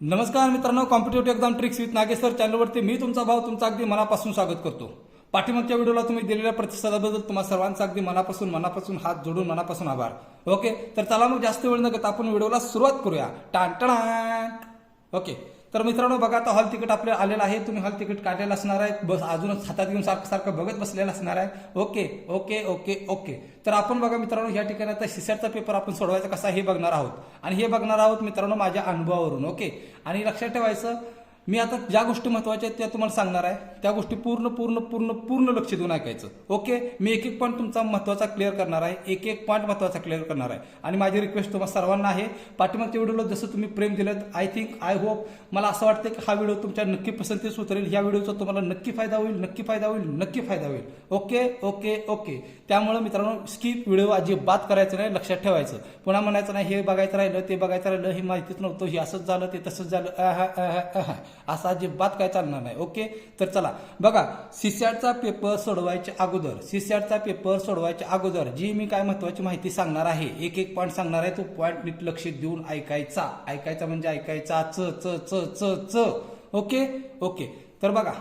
नमस्कार मित्रांनो, competitive exam tricks with Nageshwar चॅनलवरती मी तुमचा भाऊ तुमचा अगदी मनापासून स्वागत करतो. पाठीमागच्या व्हिडिओला तुम्ही दिलेल्या प्रतिसादाबद्दल तुम्हा सर्वांचा अगदी मनापासून हात जोडून मनापासून आभार. ओके, तर चला मग जास्त वेळ न घेता आपण व्हिडिओला सुरुवात करूया. टाण. ओके, तर मित्रांनो बघा, आता हॉल तिकीट आपले आलेलं आहे. तुम्ही हॉल तिकीट काढलेलं असणार आहे, बस अजूनच हातात घेऊन सारखं बघत बसलेलं असणार आहे. ओके ओके ओके ओके, तर आपण बघा मित्रांनो, या ठिकाणी आता सीसॅटचा पेपर आपण सोडवायचा कसा हे बघणार आहोत. आणि हे बघणार आहोत मित्रांनो माझ्या अनुभवावरून. ओके, आणि लक्षात ठेवायचं, मी आता ज्या गोष्टी महत्वाच्या आहेत त्या तुम्हाला सांगणार आहे, त्या गोष्टी पूर्ण लक्ष देऊन ऐकायचं. ओके, मी एक पॉईंट तुमचा महत्वाचा क्लिअर करणार आहे, एक पॉईंट महत्वाचा क्लिअर करणार आहे. आणि माझी रिक्वेस्ट तुम्हाला सर्वांना आहे, पाठीमागच्या व्हिडिओला जसं तुम्ही प्रेम दिलं, आय होप, मला असं वाटतं की हा व्हिडिओ तुमच्या नक्की पसंतीस उतरेल. या व्हिडिओचा तुम्हाला नक्की फायदा होईल. ओके ओके ओके, त्यामुळे मित्रांनो स्किप व्हिडिओ अजिबात करायचं नाही, लक्षात ठेवायचं. पुन्हा म्हणायचं नाही हे बघायचं राहिलं ते बघायचं राहिलं, हे माहितीच नव्हतं, हे असंच झालं ते तसंच झालं, असं अजिबात काय चालणार नाही. ओके, तर चला बघा, सीसॅटचा पेपर सोडवायच्या अगोदर जी मी काय महत्वाची माहिती सांगणार आहे, एक पॉईंट सांगणार आहे, तो पॉईंट नीट लक्ष देऊन ऐकायचा म्हणजे ऐकायचा. च. ओके ओके, तर बघा,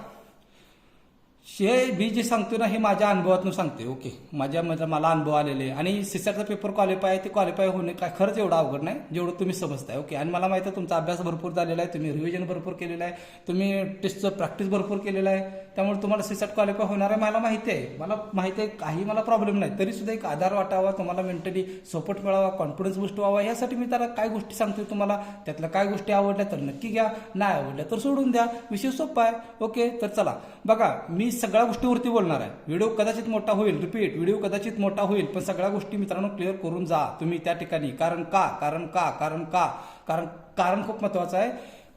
मी जे सांगतोय ना हे माझ्या अनुभवातून सांगते. ओके, मला अनुभव आलेले, आणि सीसॅटचा पेपर क्वालिफाय होणे काय खरंच एवढं अवघड नाही जेवढं तुम्ही समजताय. ओके, आणि मला माहिती आहे तुमचा अभ्यास भरपूर झालेला आहे, तुम्ही रिव्हिजन भरपूर केलेलं आहे, तुम्ही टेस्टचं प्रॅक्टिस भरपूर केलेलं आहे, त्यामुळे तुम्हाला सीसॅट क्वालिफाय होणार आहे. मला माहिती आहे, काही मला प्रॉब्लेम नाही. तरी सुद्धा एक आधार वाटावा, तुम्हाला मेंटली सपोर्ट मिळावा, कॉन्फिडन्स बूस्ट व्हावा, यासाठी मी त्याला काय गोष्टी सांगतोय तुम्हाला. त्यातल्या काय गोष्टी आवडल्या तर नक्की घ्या, नाही आवडल्या तर सोडून द्या, विषय सोपा आहे. ओके, तर चला बघा, मी सगळ्या गोष्टीवरती बोलणार आहे. व्हिडिओ कदाचित मोठा होईल, व्हिडिओ कदाचित मोठा होईल, पण सगळ्या गोष्टी मित्रांनो क्लिअर करून जा तुम्ही त्या ठिकाणी. कारण खूप महत्वाचं आहे.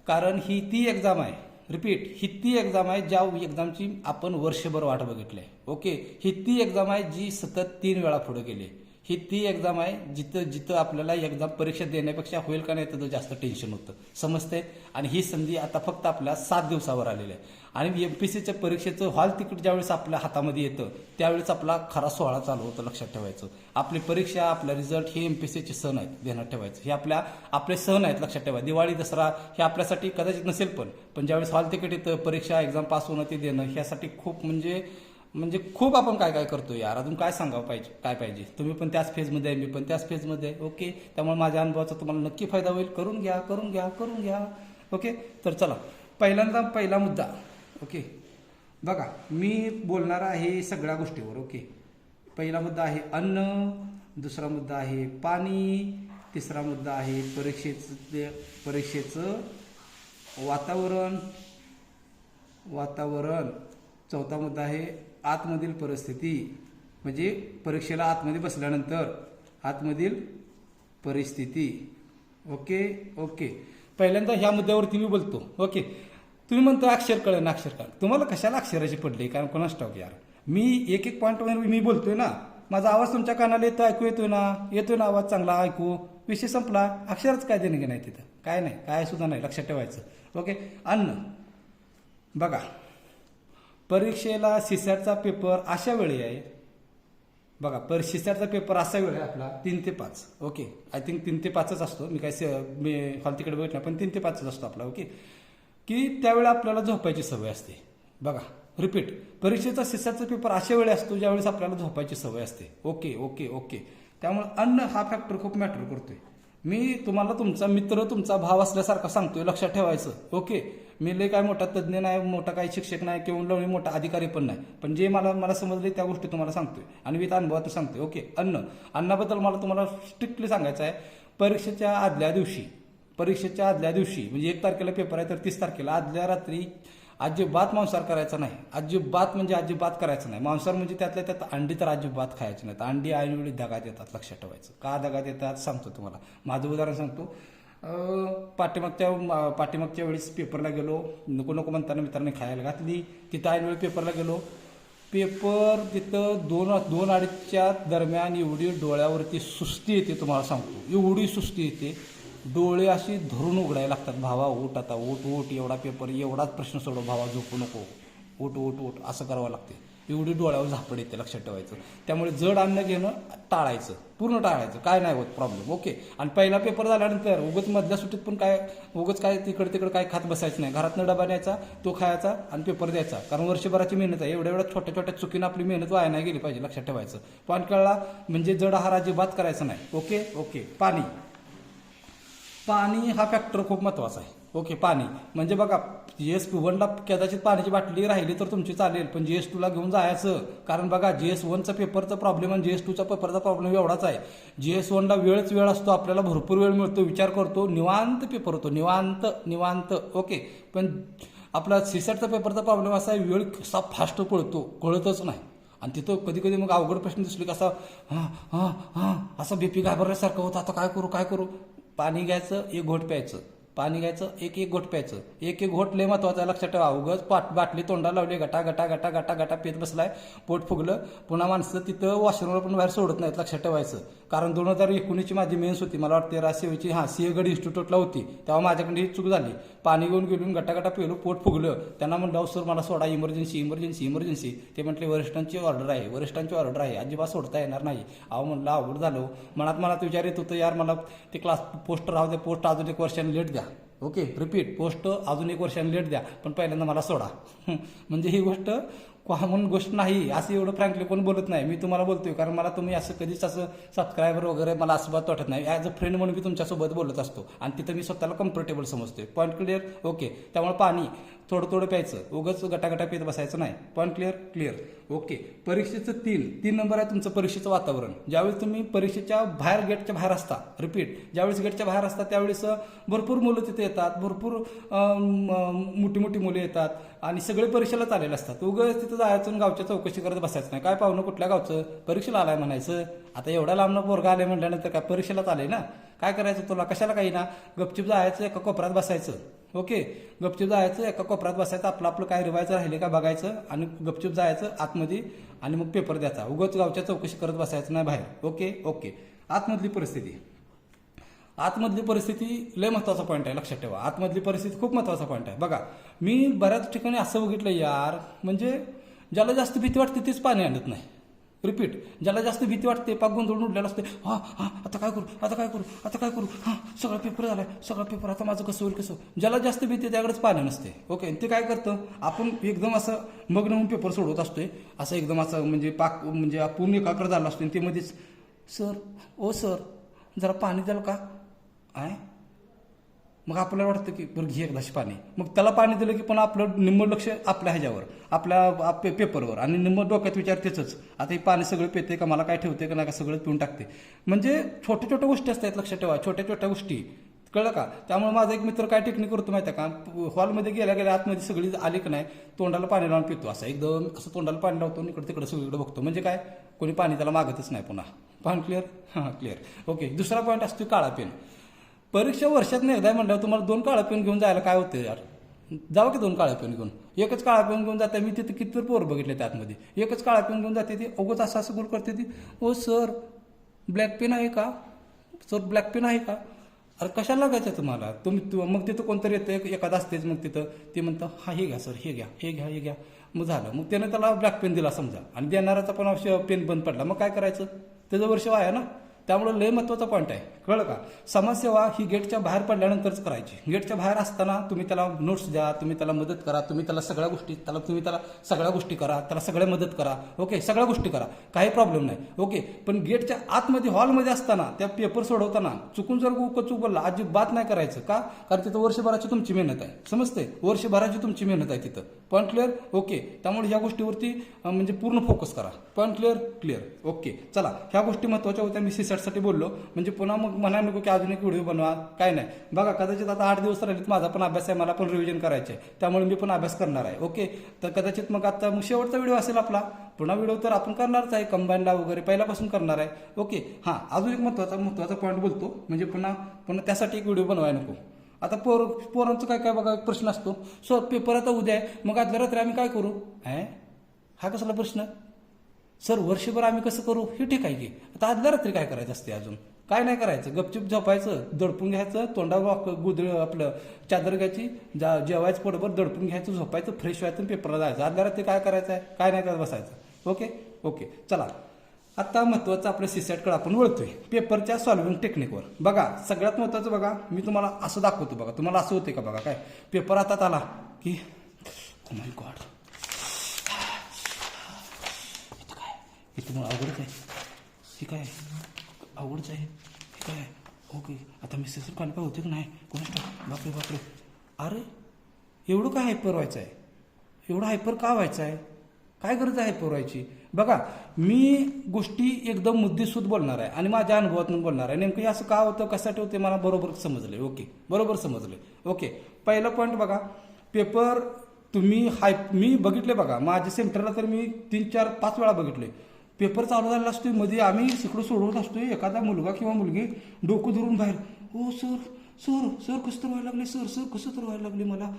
कारण ही ती एक्झाम आहे, ज्या एक्झामची आपण वर्षभर वाट बघितली. ओके, ही ती एक्झाम आहे जी सतत 3 वेळा पुढे गेली. ही ती एक्झाम आहे जिथं आपल्याला एक्झाम परीक्षा देण्यापेक्षा होईल का नाही तर जास्त टेन्शन होतं, समजते. आणि ही संधी आता फक्त आपल्या 7 दिवसावर आलेली आहे. आणि एमपीसीच्या परीक्षेचं हॉल तिकीट ज्यावेळेस आपल्या हातामध्ये येतं त्यावेळेस आपला खरा सोहळा चालू होतो, लक्षात ठेवायचं. आपली परीक्षा, आपला रिझल्ट हे एमपीसीचे सण आहेत, ध्यानात ठेवायचं. हे आपले सण आहेत, लक्षात ठेवा. दिवाळी, दसरा हे आपल्यासाठी कदाचित नसेल, पण ज्यावेळेस हॉल तिकीट येतं, परीक्षा एक्झाम पास होणं, ते देणं, ह्यासाठी खूप म्हणजे खूप आपण काय करतो यार. अजून काय सांगावं पाहिजे. तुम्ही पण त्याच फेजमध्ये आहे, मी पण त्याच फेजमध्ये आहे. ओके, त्यामुळे माझ्या अनुभवाचा तुम्हाला नक्की फायदा होईल. करून घ्या. ओके, तर चला, पहिला मुद्दा. ओके, बघा, मी बोलणार आहे सगळ्या गोष्टीवर. ओके, पहिला मुद्दा आहे अन्न, दुसरा मुद्दा आहे पाणी, तिसरा मुद्दा आहे परीक्षेचं वातावरण, चौथा मुद्दा आहे आतमधील परिस्थिती, म्हणजे परीक्षेला आतमध्ये बसल्यानंतर आतमधील परिस्थिती. ओके, पहिल्यांदा ह्या मुद्द्यावरती मी बोलतो. ओके, तुम्ही म्हणतो अक्षर कळेल. तुम्हाला कशाला अक्षराची पडली, कारण कोणाच ठाऊक यार. मी एक पॉईंट मी बोलतोय ना, माझा आवाज तुमच्या कानाला येतो, ऐकू येतोय ना आवाज चांगला, ऐकू, विषय संपला. अक्षरच काय देणं नाही तिथं, काय सुद्धा नाही, लक्षात ठेवायचं. ओके, अन्न बघा, परीक्षेला सीसॅटचा पेपर अशा वेळी आहे. बघा, सीसॅटचा पेपर असा वेळ आहे आपला 3 ते 5. ओके, आय थिंक 3 ते 5च असतो, मी हॉल तिकडे बघितलं, पण 3 ते 5च असतो आपला. ओके, की त्यावेळेला आपल्याला झोपायची सवय असते. बघा, रिपीट, परीक्षेचा सीसॅटचा पेपर अशा वेळी असतो ज्यावेळेस आपल्याला झोपायची सवय असते. ओके, त्यामुळे अन्न हा फॅक्टर खूप मॅटर करतोय. मी तुम्हाला तुमचा मित्र, तुमचा भाव असल्यासारखा सांगतोय, लक्षात ठेवायचं. ओके, मी लय काय मोठा तज्ज्ञ नाही, मोठा काही शिक्षक नाही, किंवा मोठा अधिकारी पण नाही, पण जे मला समजले त्या गोष्टी तुम्हाला सांगतोय, आणि विथ अनुभवात सांगतोय. ओके, अन्नाबद्दल मला तुम्हाला स्ट्रिक्टली सांगायचं आहे. परीक्षेच्या आदल्या दिवशी म्हणजे 1 तारखेला पेपर आहे, तर 30 तारखेला आदल्या रात्री अजिबात मांसाहार करायचा नाही. अजिबात करायचं नाही. मांसाहार म्हणजे त्यातल्या त्यात अंडी तर अजिबात खायची नाहीत. अंडी ऐनवेळी दगात येतात, लक्षात ठेवायचं. का दगात येतात सांगतो तुम्हाला. माझं उदाहरण सांगतो. पाठीमागच्या वेळेस पेपरला गेलो, नको म्हणताना मित्रांनी खायला घातली. तिथं ऐनवेळी पेपरला गेलो. पेपर तिथं 2-2:30च्या दरम्यान एवढी डोळ्यावरती सुस्ती येते, तुम्हाला सांगतो, एवढी सुस्ती येते. डोळे अशी धरून उघडायला लागतात. भावा उठ, एवढा पेपर, एवढाच प्रश्न सोडव भावा, झोपू नको, उठ असं करावं लागते. एवढी डोळ्यावर झापड येते, लक्षात ठेवायचं. त्यामुळे जड अन्न घेणं टाळायचं, पूर्ण टाळायचं, काय नाही होत प्रॉब्लेम. ओके. आणि पहिला पेपर झाल्यानंतर उगाच मधल्या सुट्टीत पण उगाच काय तिकडे काय खात बसायचं नाही. घरातनं डबा न्यायचा, तो खायचा आणि पेपर द्यायचा. कारण वर्षभराची मेहनत आहे. एवढ्या छोट्या छोट्या चुकीनं आपली मेहनत वाया नाही गेली पाहिजे, लक्षात ठेवायचं. पॉईंट कळला. म्हणजे जड आहार अजिबात करायचा नाही. ओके. पाणी हा फॅक्टर खूप महत्वाचा आहे. ओके. पाणी म्हणजे बघा, GS1ला कदाचित पाण्याची बाटली राहिली तर तुमची चालेल, पण GS2ला घेऊन जायचं. कारण बघा, GS1चा पेपरचा प्रॉब्लेम आणि GS2चा पेपरचा प्रॉब्लेम एवढाच आहे. GS1ला वेळ असतो, आपल्याला भरपूर वेळ मिळतो, विचार करतो, निवांत पेपर होतो, निवांत. ओके. पण आपला CSATचा पेपरचा प्रॉब्लेम असा आहे, वेळ कसा फास्ट पळतो कळतच नाही. आणि तिथं कधी मग अवघड प्रश्न दिसले की असा BP घाबरल्यासारखं होतं. आता काय करू. पाणी घ्यायचं, एक घोट प्यायचं. पाणी घ्यायचं, एक घोट प्यायचं. एक घोट लय महत्वाचा, लक्षात ठेवा. उगाच बाटली तोंडाला लावली, गटा पेत बसलाय, पोट फुगलं. पुन्हा माणसं तिथं वॉशरूमला पण बाहेर सोडत नाहीत, लक्षात ठेवायचं. कारण 2019ची माझी मेन्स होती, मला वाटते राजसेवेची, सिंहगड इन्स्टिट्यूटला होती. तेव्हा माझ्याकडे ही चूक झाली. पाणी घेऊन गेलो, गटा पेलो, पोट फुगलं. त्यांना म्हणलं, सर मला सोडा, इमर्जन्सी. ते म्हटले वरिष्ठांची ऑर्डर आहे, अजिबात सोडता येणार नाही. म्हणलं अवघड झालं. मनात विचार येत होतं, यार मला ते क्लास पोस्ट राहू दे, पोस्ट अजून 1 वर्षाने लेट द्या. ओके. रिपीट, पोस्ट अजून 1 वर्षाने लेट द्या, पण पहिल्यांदा मला सोडा. म्हणजे ही गोष्ट कॉमन गोष्ट नाही, असं एवढं फ्रँकली कोण बोलत नाही. मी तुम्हाला बोलतोय कारण मला तुम्ही असं कधीच असं सबस्क्रायबर वगैरे मला अजिबात वाटत नाही. ॲज अ फ्रेंड म्हणून मी तुमच्यासोबत बोलत असतो आणि तिथं मी स्वतःला कम्फर्टेबल समजतोय. Point clear. ओके. त्यामुळे पाणी थोडं प्यायचं, उगाच गटा पेत बसायचं नाही. Point clear. ओके. परीक्षेचं 3 नंबर आहे तुमचं परीक्षेचं वातावरण. ज्यावेळेस तुम्ही परीक्षेच्या बाहेर, गेटच्या बाहेर असता, रिपीट, ज्यावेळेस गेटच्या बाहेर असता त्यावेळेस भरपूर मुलं तिथे येतात, भरपूर मोठी मुलं येतात आणि सगळे परीक्षेला चाललेले असतात. उगाच तिथं जायचं, गावच्या चौकशी करत बसायचं नाही. काय पाहुणं कुठल्या गावचं, परीक्षेला आलाय म्हणायचं. आता एवढ्या लांबनं पोरगा आलाय म्हटल्यानंतर काय परीक्षेलाच आले ना, काय करायचं तुला, कशाला काही ना. गपचिप जायचं, एका कोपऱ्यात बसायचं. ओके. गपचूप जायचं, एका कोपऱ्यात बसायचं, आपलं काय रिवायचं राहिले का बघायचं आणि गपचूप जायचं आतमध्ये आणि मग पेपर द्यायचा. उगाच गावच्या चौकशी करत बसायचं नाही बाहेर. ओके. आतमधली परिस्थिती लय महत्वाचा पॉईंट आहे, लक्षात ठेवा. आतमधली परिस्थिती खूप महत्वाचा पॉईंट आहे. बघा, मी बऱ्याच ठिकाणी असं बघितलं यार, म्हणजे ज्याला जास्त भीती वाटते तेच पाणी आणत नाही. रिपीट, ज्याला जास्त भीती वाटते, पाक गोंधळून उडलेला असते. आता काय करू, सगळा पेपर झालाय, आता माझं कसं होईल. ज्याला जास्त भीती त्याकडेच पाणी नसते. ओके. ते काय करतं, आपण एकदम असं मग्न होऊन पेपर सोडवत असतोय, असं एकदम असं म्हणजे आपण एकाग्र झाला असतो. ते मध्येच सर जरा पाणी द्याल का. मग आपल्याला वाटतं की बरं घे एकदाशी पाणी. मग त्याला पाणी दिलं की पण आपलं निम्म लक्ष आपल्या ह्याच्यावर, आपल्या पेपरवर, आणि निम्म डोक्यात विचार तेच, आता हे पाणी सगळं पिते का, मला काय ठेवते का नाही का, सगळं पिऊन टाकते. म्हणजे छोट्या गोष्टी असतात, लक्षात ठेवा. छोट्या गोष्टी, कळलं का. त्यामुळे माझा एक मित्र काय टेक्निक करतो माहिती आहे का, हॉलमध्ये गेल्या आतमध्ये सगळी आली की नाही, तोंडाला पाणी लावून पितो. असं एकदम असं तोंडाला पाणी लावतो, इकडे तिकडे सगळीकडे बघतो. म्हणजे काय, कोणी पाणी त्याला मागतच नाही पुन्हा. Point clear. क्लिअर. ओके. दुसरा पॉईंट असतो काळा पेन. परीक्षा वर्षात एकदा म्हणल्यावर तुम्हाला 2 काळा पेन घेऊन जायला काय होतं यार. जावं की 2 काळा पेन घेऊन. एकच काळा पेन घेऊन जाते. मी तिथे किती पोरं बघितले त्यातमध्ये. एकच काळा पेन घेऊन जाते, ती अगोदर असं गोल करते ती. सर ब्लॅक पेन आहे का, अरे कशाला लागायचं तुम्हाला. मग तिथं कोणतरी येतं, एखादा असतेच, मग तिथं ते म्हणतं हे घ्या सर, हे घ्या. मग झालं. मग त्यानं त्याला ब्लॅक पेन दिला समजा, आणि देणाराचा पण पेन बंद पडला. मग काय करायचं, त्याचं वर्ष आहे ना. त्यामुळे लय महत्वाचा पॉईंट आहे, कळलं का. समाजसेवा ही गेटच्या बाहेर पडल्यानंतरच करायची. गेटच्या बाहेर असताना तुम्ही त्याला नोट्स द्या, तुम्ही त्याला मदत करा, तुम्ही त्याला सगळ्या गोष्टी करा, त्याला सगळ्या मदत करा. ओके. सगळ्या गोष्टी करा, काही प्रॉब्लेम नाही. ओके. पण गेटच्या आतमध्ये हॉलमध्ये असताना त्या पेपर सोडवताना चुकून जर चूक बोलला अजिबात नाही करायचं. का, कारण तिथं वर्षभराची तुमची मेहनत आहे. समजते, वर्षभराची तुमची मेहनत आहे तिथं. Point clear. ओके. त्यामुळे ह्या गोष्टीवरती म्हणजे पूर्ण फोकस करा. Point clear. ओके. चला, ह्या गोष्टी महत्वाच्या होत्या. मी साठी बोललो, म्हणजे पुन्हा मग म्हणायला नको की अजून एक व्हिडिओ बनवा, काय नाही. बघा, कदाचित आता 8 दिवस राहिलेत, माझा पण अभ्यास आहे, मला पण रिव्हिजन करायचे आहे, त्यामुळे मी पण अभ्यास करणार आहे. ओके. तर कदाचित मग आता शेवटचा व्हिडिओ असेल आपला. पुन्हा व्हिडिओ तर आपण करणारच आहे, कंबाईनला वगैरे पहिल्यापासून करणार आहे. ओके. अजून एक महत्वाचा पॉईंट बोलतो, म्हणजे पुन्हा त्यासाठी एक व्हिडिओ बनवायला नको. आता पोरांचं काय बघा, एक प्रश्न असतो, सर पेपर आता उद्या आहे, मग आदल्या रात्री आम्ही काय करू. हा कसला प्रश्न. सर वर्षभर आम्ही कसं करू, हे ठीक आहे की. आता आदल्या रात्री काय करायचं असते अजून, काय नाही करायचं, गपचूप झोपायचं, दडपून घ्यायचं, तोंडावर गुदळ आपलं चादर घ्यायची, जेवायचं पोटभर, दडपून घ्यायचं, झोपायचं, फ्रेश व्हायचं, पेपरला जायचं. आदल्या रात्री काय करायचं आहे, काय नाही करत बसायचं. ओके. चला आता महत्त्वाचं आपल्या सीसॅटकडे आपण वळतोय, पेपरच्या सॉल्व्हिंग टेक्निकवर. बघा सगळ्यात महत्त्वाचं बघा, मी तुम्हाला असं दाखवतो बघा, तुम्हाला असं होते का बघा, काय पेपर हातात आला की ओ माय गॉड, इथं मग अवघडच आहे, हे काय अवघडच आहे, हे काय. ओके आता मी सीसॅट क्वालिफाय होते की नाही कोणाच, बापरे अरे एवढं काय हायपर व्हायचं आहे, एवढं हायपर का व्हायचं आहे, काय गरज आहे हायपर व्हायची. बघा मी गोष्टी एकदम मुद्देसूद बोलणार आहे आणि माझ्या अनुभवातून बोलणार आहे. नेमकं असं का होतं, कशासाठी होते मला बरोबर समजले. बरोबर समजले. पहिला पॉईंट बघा, पेपर तुम्ही मी बघितले बघा, माझ्या सेंटरला तर मी 3, 4, 5 वेळा बघितले. पेपर चालू झालेला असतोय, मध्ये आम्ही तिकडं सोडवत असतोय, एखादा मुलगा किंवा मुलगी डोकं धरून बाहेर, ओ सर कसं तर व्हायला लागले, सर कसं तर व्हायला लागले मला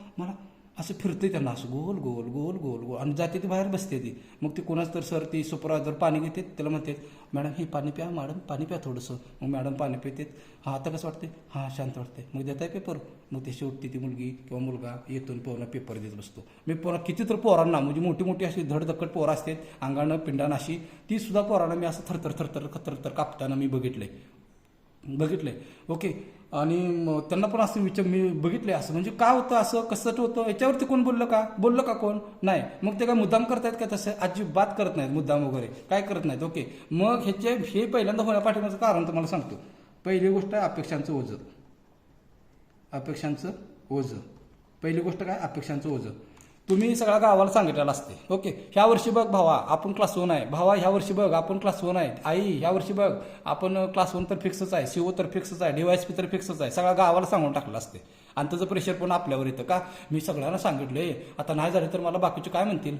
असं फिरते त्यांना, असं गोल गोल आणि जाते ती बाहेर बसते ती. मग ती कोणाच तर सर ती सुपरवायझर पाणी घेते, त्याला म्हणते मॅडम हे पाणी प्या, मॅडम पाणी प्या थोडंसं. मग मॅडम पाणी पिते, हां आता कसं वाटते, हां शांत वाटते. मग देताय पेपर, मग ते शेवटी ती मुलगी किंवा मुलगा येतून पोरांना पेपर देत बसतो. मी किती तर पोरांना, म्हणजे मोठी अशी धडधकट पोरं असते अंगानं पिंडानं अशी, ती सुद्धा पोरांना मी असं थरथर कापताना मी बघितलंय. ओके. आणि त्यांना पण असं मी बघितले, असं म्हणजे काय होतं, असं कसं होतं, याच्यावरती कोण बोललं का कोण नाही. मग ते काय मुद्दाम करतायत का, तसं अजिबात करत नाहीत, मुद्दाम वगैरे काय करत नाहीत. ओके. मग हे पहिल्यांदा होण्यापाठीमागचं कारण तुम्हाला सांगतो. पहिली गोष्ट आहे अपेक्षांचं ओझं. पहिली गोष्ट काय, अपेक्षांचं ओझं. तुम्ही सगळ्या गावाला सांगितलेलं असते, ओके ह्या वर्षी बघ भावा आपण क्लास 1 आहे, भावा ह्या वर्षी बघ आपण क्लास 1 आहे, आई ह्या वर्षी बघ आपण क्लास 1 तर फिक्सच आहे, CO तर फिक्सच आहे, DYSP तर फिक्सच आहे. सगळ्या गावाला सांगून टाकलं असते आणि त्याचं प्रेशर पण आपल्यावर येतं का, मी सगळ्यांना सांगितले, आता नाही झाले तर मला बाकीचे काय म्हणतील.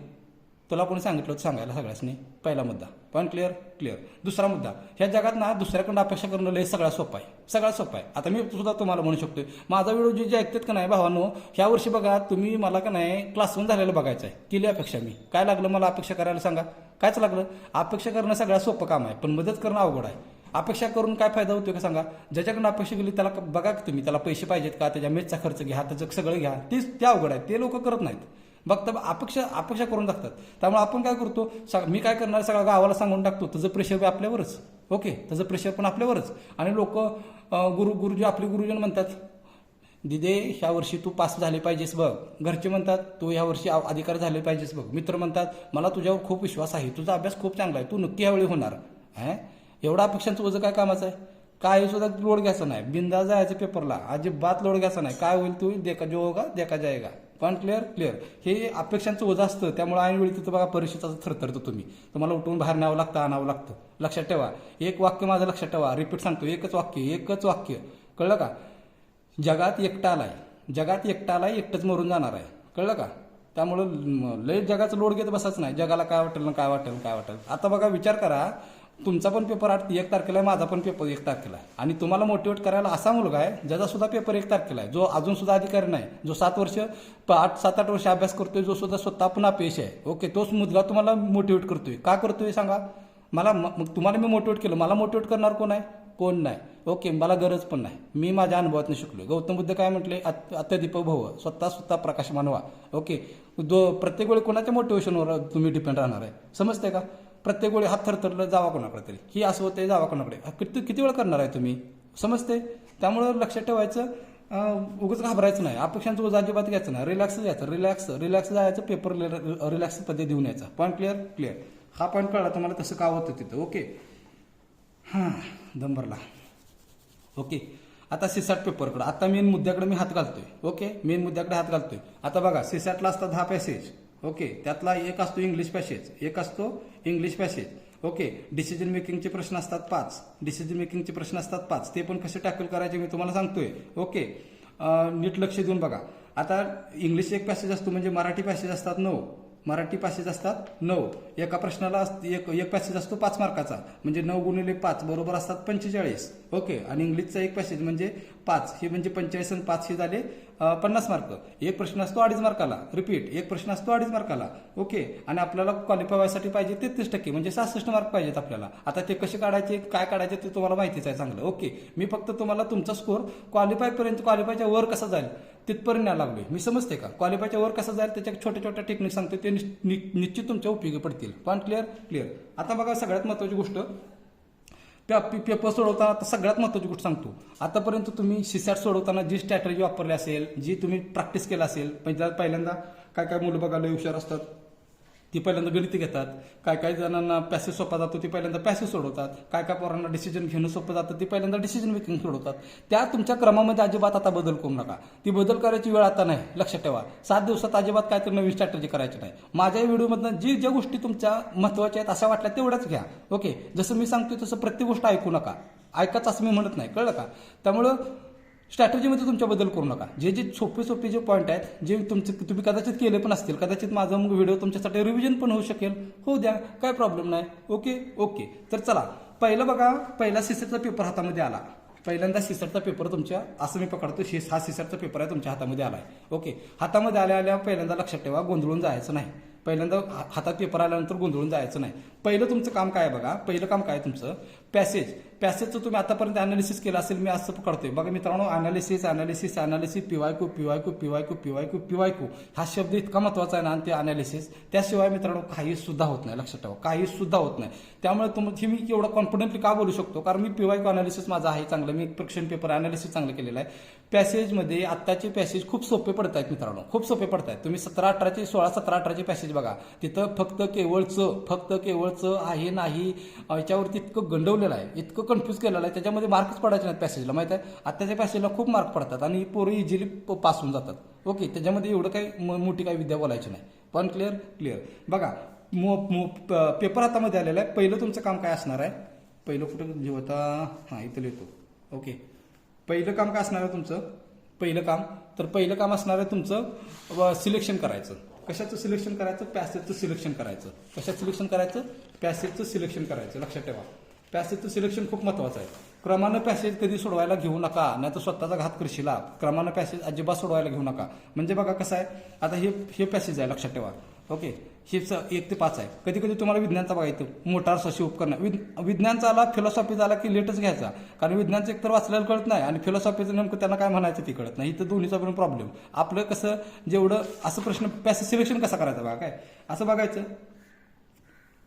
तुला कोणी सांगितलं होतं सांगायला सगळ्यांनी. पहिला मुद्दा, पॉईंट क्लिअर. दुसरा मुद्दा, ह्या जगात ना दुसऱ्याकडून अपेक्षा करणं लय सगळ्यात सोपं आहे. आता मी सुद्धा तुम्हाला म्हणू शकतोय, माझा व्हिडिओ जे ऐकतात का नाही भावांनो, ह्या वर्षी बघा तुम्ही मला का नाही क्लास 1 झालेलं बघायचं आहे, केली अपेक्षा मी, काय लागलं मला अपेक्षा करायला सांगा, कायच लागलं. अपेक्षा करणं सगळ्यात सोपं काम आहे, पण मदत करणं अवघड आहे. अपेक्षा करून काय फायदा होतो का सांगा. ज्याच्याकडून अपेक्षा केली त्याला बघा की तुम्ही, त्याला पैसे पाहिजेत का, त्याच्या मेसचा खर्च घ्या, त्याचं सगळं घ्या, ते अवघड आहे, ते लोक करत नाहीत. बघता अपेक्षा करून टाकतात. त्यामुळे आपण काय करतो, मी काय करणार, सगळ्या गावाला सांगून टाकतो, त्याचं प्रेशर आपल्यावरच. ओके, त्याचं प्रेशर पण आपल्यावरच. आणि लोक गुरुजी आपले गुरुजन म्हणतात, दिदे ह्या वर्षी तू पास झाले पाहिजेस बघ, घरचे म्हणतात तू ह्या वर्षी अधिकारी झाले पाहिजेस बघ, मित्र म्हणतात मला तुझ्यावर खूप विश्वास आहे, तुझा अभ्यास खूप चांगला आहे, तू नक्की ह्यावेळी होणार. एवढा अपेक्षांचं ओझं काय कामाचं आहे. काही सुद्धा लोड घ्यायचा नाही, बिंदा जायचं पेपरला, अजिबात लोड घ्यायचा नाही. काय होईल तू जो होगा देखा जाएगा. पण क्लिअर. हे अपेक्षांचं ओझं असतं, त्यामुळे ऐनवेळी तिथं बघा परीक्षेचा थरथरतो तुम्हाला उठून बाहेर न्यावं लागतं, आणावं लागतं. लक्षात ठेवा, एक वाक्य माझं लक्षात ठेवा, रिपीट सांगतो, एकच वाक्य, कळलं का. जगात एकटा आलाय, एकटंच मरून जाणार आहे, कळलं का. त्यामुळं लय जगाचं लोड घेत बसायचं नाही, जगाला काय वाटेल. आता बघा विचार करा, तुमचा पण पेपर 1 तारखेला आहे, माझा पण पेपर 1 तारखेला आहे, आणि तुम्हाला मोटिवेट करायला असा मुलगा आहे ज्याचा सुद्धा पेपर 1 तारखेला आहे, जो अजून सुद्धा अधिकारी नाही, जो 7 वर्ष अभ्यास करतोय, जो सुद्धा स्वतः पण अपयश आहे. ओके, तोच मुलगा तुम्हाला मोटिवेट करतोय. का करतोय सांगा मला. मग तुम्हाला मी मोटिवेट केलं, मला मोटिवेट करणार कोण नाही. ओके, मला गरज पण नाही, मी माझ्या अनुभवातून शिकलो. गौतम बुद्ध काय म्हटले, अत्यदीपक भव, स्वतः प्रकाशमान व्हा. ओके, प्रत्येक वेळी कोणाच्या मोटिवेशनवर तुम्ही डिपेंड राहणार आहे, समजते का. प्रत्येक वेळी हात थरथरलं जावा कोणाकडे तरी, ही असं होते जावा कोणाकडे, किती वेळ करणार आहे तुम्ही, समजते. त्यामुळं लक्षात ठेवायचं, उगाच घाबरायचं नाही, अपेक्षांचं ओझं अजिबात घ्यायचं नाही, रिलॅक्स जायचं, पेपर रिलॅक्स पद्धती देऊन यायचा. Point clear. हा पॉईंट कळला तुम्हाला कसं का होतं तिथं. ओके, हां दम भरला. ओके, आता सीसॅट पेपरकडे, आता मेन मुद्द्याकडे मी हात घालतोय. ओके, मेन मुद्द्याकडे हात घालतोय. आता बघा सीसॅटला असतात 10 पॅसेज. ओके, त्यातला एक असतो इंग्लिश पॅसेज. ओके, डिसिजन मेकिंगचे प्रश्न असतात 5. ते पण कसे टॅकल करायचे मी तुम्हाला सांगतोय. ओके, नीट लक्ष देऊन बघा. आता इंग्लिश एक पॅसेज असतो, म्हणजे मराठी पॅसेज असतात 9, मराठी पॅसेज असतात 9. एका प्रश्नाला एक पॅसेज असतो 5 मार्काचा, म्हणजे 9 गुणिले 5 बरोबर असतात 45. ओके. आणि इंग्लिशचा एक पॅसेज म्हणजे 5, हे म्हणजे 45 आणि 5 हे झाले 50 मार्क. एक प्रश्न असतो 2.5 मार्काला. रिपीट, एक प्रश्न असतो 2.5 मार्काला. ओके. आणि आपल्याला क्वालिफाय व्हायसाठी पाहिजे 33% म्हणजे 66 मार्क पाहिजेत आपल्याला. आता ते कसे काढायचे, काय काढायचे ते तुम्हाला माहितीच आहे चांगलं. ओके. मी फक्त तुम्हाला तुमचा स्कोर क्वालिफायच्या वर कसा जाईल तिथपर्यंत न्यायला लागलोय. मी समजते का? क्वालिफायच्या वर कसं जाईल त्याच्या छोट्या छोट्या टेक्निक सांगतो, ते निश्चित तुमच्या उपयोगी पडतील. पण क्लिअर. आता बघा, सगळ्यात महत्वाची गोष्ट पेपर सोडवताना, आता सगळ्यात महत्त्वाची गोष्ट सांगतो. आतापर्यंत तुम्ही सीसॅट सोडवताना जी स्ट्रॅटेजी वापरली असेल, जी तुम्ही प्रॅक्टिस केला असेल, पहिल्यांदा काय मुलं बघायला हुशार असतात, ती पहिल्यांदा गणित घेतात. काय जणांना पॅसेज सोपा जातो, ती पहिल्यांदा पॅसेज सोडवतात. काय पोरांना डिसिजन घेणं सोपं जातं, ती पहिल्यांदा डिसिजन मेकिंग सोडवतात. त्या तुमच्या क्रमामध्ये अजिबात आता बदल करू नका. ती बदल करायची वेळ आता नाही, लक्षात ठेवा. 7 दिवसात अजिबात काय तर नवीन स्ट्रॅटेजी करायची नाही. माझ्या व्हिडिओमधनं ज्या गोष्टी तुमच्या महत्त्वाच्या आहेत अशा वाटल्या तेवढ्याच घ्या. ओके. जसं मी सांगतोय तसं प्रत्येक गोष्ट ऐकू नका. ऐकाच असं मी म्हणत नाही, कळलं का? त्यामुळं स्ट्रॅटेजीमध्ये तुमच्या बदल करू नका. जे सोपे जे पॉईंट आहेत, जे तुम्ही कदाचित केले पण असतील, कदाचित माझा व्हिडिओ तुमच्यासाठी रिव्हिजन पण होऊ शकेल, होऊ द्या, काय प्रॉब्लेम नाही. ओके. तर चला, पहिलं बघा, पहिला सीसॅटचा पेपर हातामध्ये आला. पहिल्यांदा सीसॅटचा पेपर तुमच्या, असं मी पकडतो, हा सीसॅटचा पेपर आहे तुमच्या हातामध्ये आलाय. ओके. हातामध्ये आल्या पहिल्यांदा लक्षात ठेवा, गोंधळून जायचं नाही. पहिल्यांदा हातात पेपर आल्यानंतर गोंधळून जायचं नाही. पहिलं तुमचं काम काय आहे बघा, पहिलं काम काय तुमचं, पॅसेजचं तुम्ही आतापर्यंत अनालिसिस केलं असेल, मी असं पकडतोय बघा मित्रांनो. अनालिसिस PYQ हा शब्द इतका महत्वाचा आहे ना, आणि ते अनालिसिस, त्याशिवाय मित्रांनो काही सुद्धा होत नाही. लक्षात ठेवा, काही सुद्धा होत नाही. त्यामुळे मी एवढं कॉन्फिडंटली का बोलू शकतो, कारण मी PYQ अनालिसिस माझं आहे चांगलं, मी क्वेश्चन पेपर अनालिसिस चांगलं केलेलं आहे. पॅसेजमध्ये आत्ताचे पॅसेज खूप सोपे पडत आहेत मित्रांनो, खूप सोपे पडत आहेत. तुम्ही 16-17-18चे पॅसेज बघा, तिथं फक्त केवळचं आहे नाही, याच्यावरती इतकं गंडवलेलं आहे, इतकं कन्फ्यूज केलेलं आहे, त्याच्यामध्ये मार्कच पडायचे नाहीत पॅसेजला, माहित आहे. आत्ताच्या पॅसेजला खूप मार्क पडतात आणि पोरं इझिली पास होऊन जातात. ओके. त्याच्यामध्ये एवढं काही मोठी काही विद्या बोलायची नाही. पण क्लिअर. बघा, पेपर हातामध्ये आलेला आहे. पहिलं तुमचं काम काय असणार आहे, पहिलं कुठं जेवता, हां इथं लिहितो. ओके. पहिलं काम काय असणार आहे तुमचं, पहिलं काम असणार आहे तुमचं सिलेक्शन करायचं. कशाचं सिलेक्शन करायचं, पॅसेजचं सिलेक्शन करायचं. कशाचं सिलेक्शन करायचं, पॅसेजचं सिलेक्शन करायचं. लक्षात ठेवा, पॅसेजचं सिलेक्शन खूप महत्वाचं आहे. क्रमानं पॅसेज कधी सोडवायला घेऊ नका, नाही तर स्वतःचा घात करशीला. क्रमानं पॅसेज अजिबात सोडवायला घेऊ नका. म्हणजे बघा कसं आहे, आता हे पॅसेज आहे, लक्षात ठेवा. ओके. हे 1 ते 5 आहे. कधी तुम्हाला विज्ञानचा बघायचं, मोटार सशी उपकरण, विज्ञानचा आला, फिलॉसॉफीचा आला की लेटच घ्यायचा, कारण विज्ञानचं एकतर वाचलेलं कळत नाही आणि फिलॉसॉफीचं नेमकं त्यांना काय म्हणायचं ते कळत नाही. इथं दोन्हीचा पण प्रॉब्लेम. आपलं कसं, जेवढं असं प्रश्न, पॅसेज सिलेक्शन कसा करायचा बघा, काय असं बघायचं,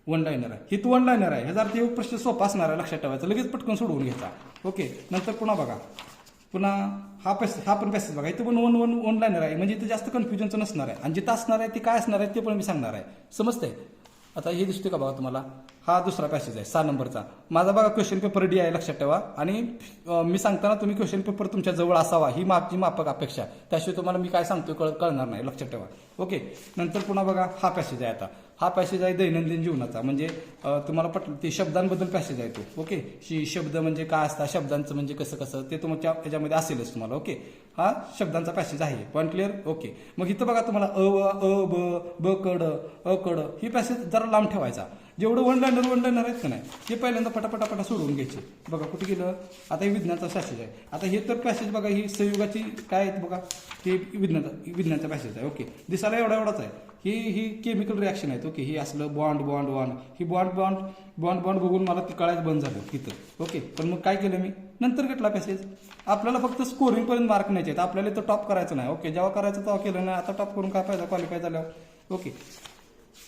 1 लाईनर आहे, ही 1 लाईनर आहे, ह्याचा अर्थ प्रश्न सोपा असणार आहे, लक्षात ठेवायचं, लगेच पटकन सोडवून घ्यायचा. ओके. नंतर पुन्हा बघा, हा पण पॅसेज बघा, इथं पण 1 लाईनर आहे, म्हणजे इथं जास्त कन्फ्युजनचं नसणार आहे. आणि जिथं असणार आहे ते काय असणार आहे ते पण मी सांगणार आहे. समजतंय? आता हे दिसते का बघा तुम्हाला, हा दुसरा पॅसेज आहे 6 नंबरचा. माझा बघा क्वेश्चन पेपर डी आहे, लक्षात ठेवा. आणि मी सांगताना तुम्ही क्वेश्चन पेपर तुमच्या जवळ असावा, ही माझी माफक अपेक्षा. त्याशिवाय तुम्हाला मी काय सांगतोय कळणार नाही, लक्षात ठेवा. ओके. नंतर पुन्हा बघा, हा पॅसेज आहे. आता हा पॅसेज आहे दैनंदिन जीवनाचा, म्हणजे तुम्हाला पटलं ते शब्दांबद्दल पॅसेज आहे तो. ओके. शब्द म्हणजे काय असतात, शब्दांचं म्हणजे कसं ते तुमच्या याच्यामध्ये असेलच तुम्हाला. ओके. हा शब्दांचा पॅसेज आहे. Point clear. ओके. मग इथं बघा तुम्हाला ब कड ही पॅसेज जरा लांब ठेवायचा. जेवढं 1 लाईनर आहेत का नाही, हे पहिल्यांदा पटापटा सोडवून घ्यायचे. बघा कुठे गेलं, आता हे विज्ञानचा पॅसेज आहे. आता हे तर पॅसेज बघा, ही संयुगाची काय आहेत बघा, हे विज्ञानचा पॅसेज आहे. ओके. दिसायला एवढाच आहे. ही केमिकल रिॲक्शन आहेत. ओके. ही असलं बॉन्ड ही बॉन्ड बघून मला ती कळायचं बंद झालं तिथं. ओके. पण मग काय केलं मी, नंतर घेतला पॅसेज. आपल्याला फक्त स्कोरिंग पर्यंत मार्क न्यायचे आहेत, आपल्याला इथं टॉप करायचं नाही. ओके. जेव्हा करायचं तेव्हा केलं नाही, आता टॉप करून काय फायदा क्वालिफाय झाल्यावर. ओके.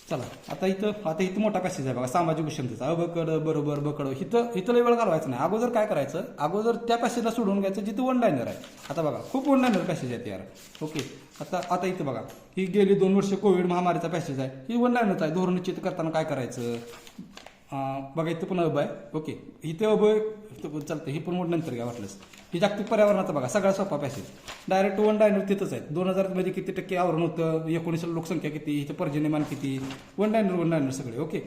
चला, आता इथं मोठा पॅसेज आहे बघा, सामाजिक उष्णतेचा, बकड बरोबर इथं लय वेळ घालवायचं नाही. अगोदर काय करायचं, अगोदर त्या पॅसेजला सोडून घ्यायचं जिथं 1 लाईनर आहे. आता बघा, खूप 1 लाईनर पॅसेज आहेत यार. ओके. आता इथं बघा, ही गेली 2 वर्ष कोविड महामारीचा पॅसेज आहे, ही 1 लाईनरच आहे. धोरण निश्चित करताना काय करायचं, बघा इथं पण आहे. ओके. इथं चालतं, ही पण नंतर घ्या वाटलंच. ही जागतिक पर्यावरणाचा बघा, सगळ्यात सोपा पॅसेज, डायरेक्ट 1 लाईनर तिथंच आहे. 2000 मध्ये किती टक्के आवरण होतं, 19 लोकसंख्या किती, इथं पर्जन्यमान किती, 1 लाईनर सगळे. ओके.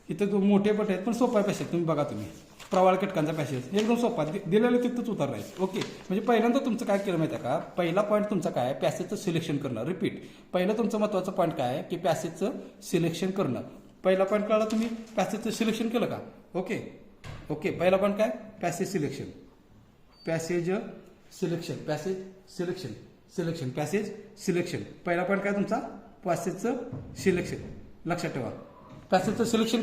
इथं मोठे पट आहेत पण सोपा पॅसेज, तुम्ही बघा. तुम्ही प्रवाळ कीटकांचा पॅसेज एकदम सोपा दिलेलं तिथंच उतरायचं. ओके, म्हणजे पहिल्यांदा तुमचं काय केलं माहिती आहे का, पहिला पॉईंट तुमचा काय आहे, पॅसेजचं सिलेक्शन करणं. रिपीट, पहिलं तुमचं महत्त्वाचं पॉईंट काय आहे की पॅसेजचं सिलेक्शन करणं. पहिला पॉईंट कळला, तुम्ही पॅसेजचं सिलेक्शन केलं का? ओके ओके, पहिला पॉईंट काय, passage selection, passage selection, passage selection, selection passage selection. पहिला पॉईंट काय तुमचा, पॅसेजचं सिलेक्शन. लक्षात ठेवा, पॅसेजचं सिलेक्शन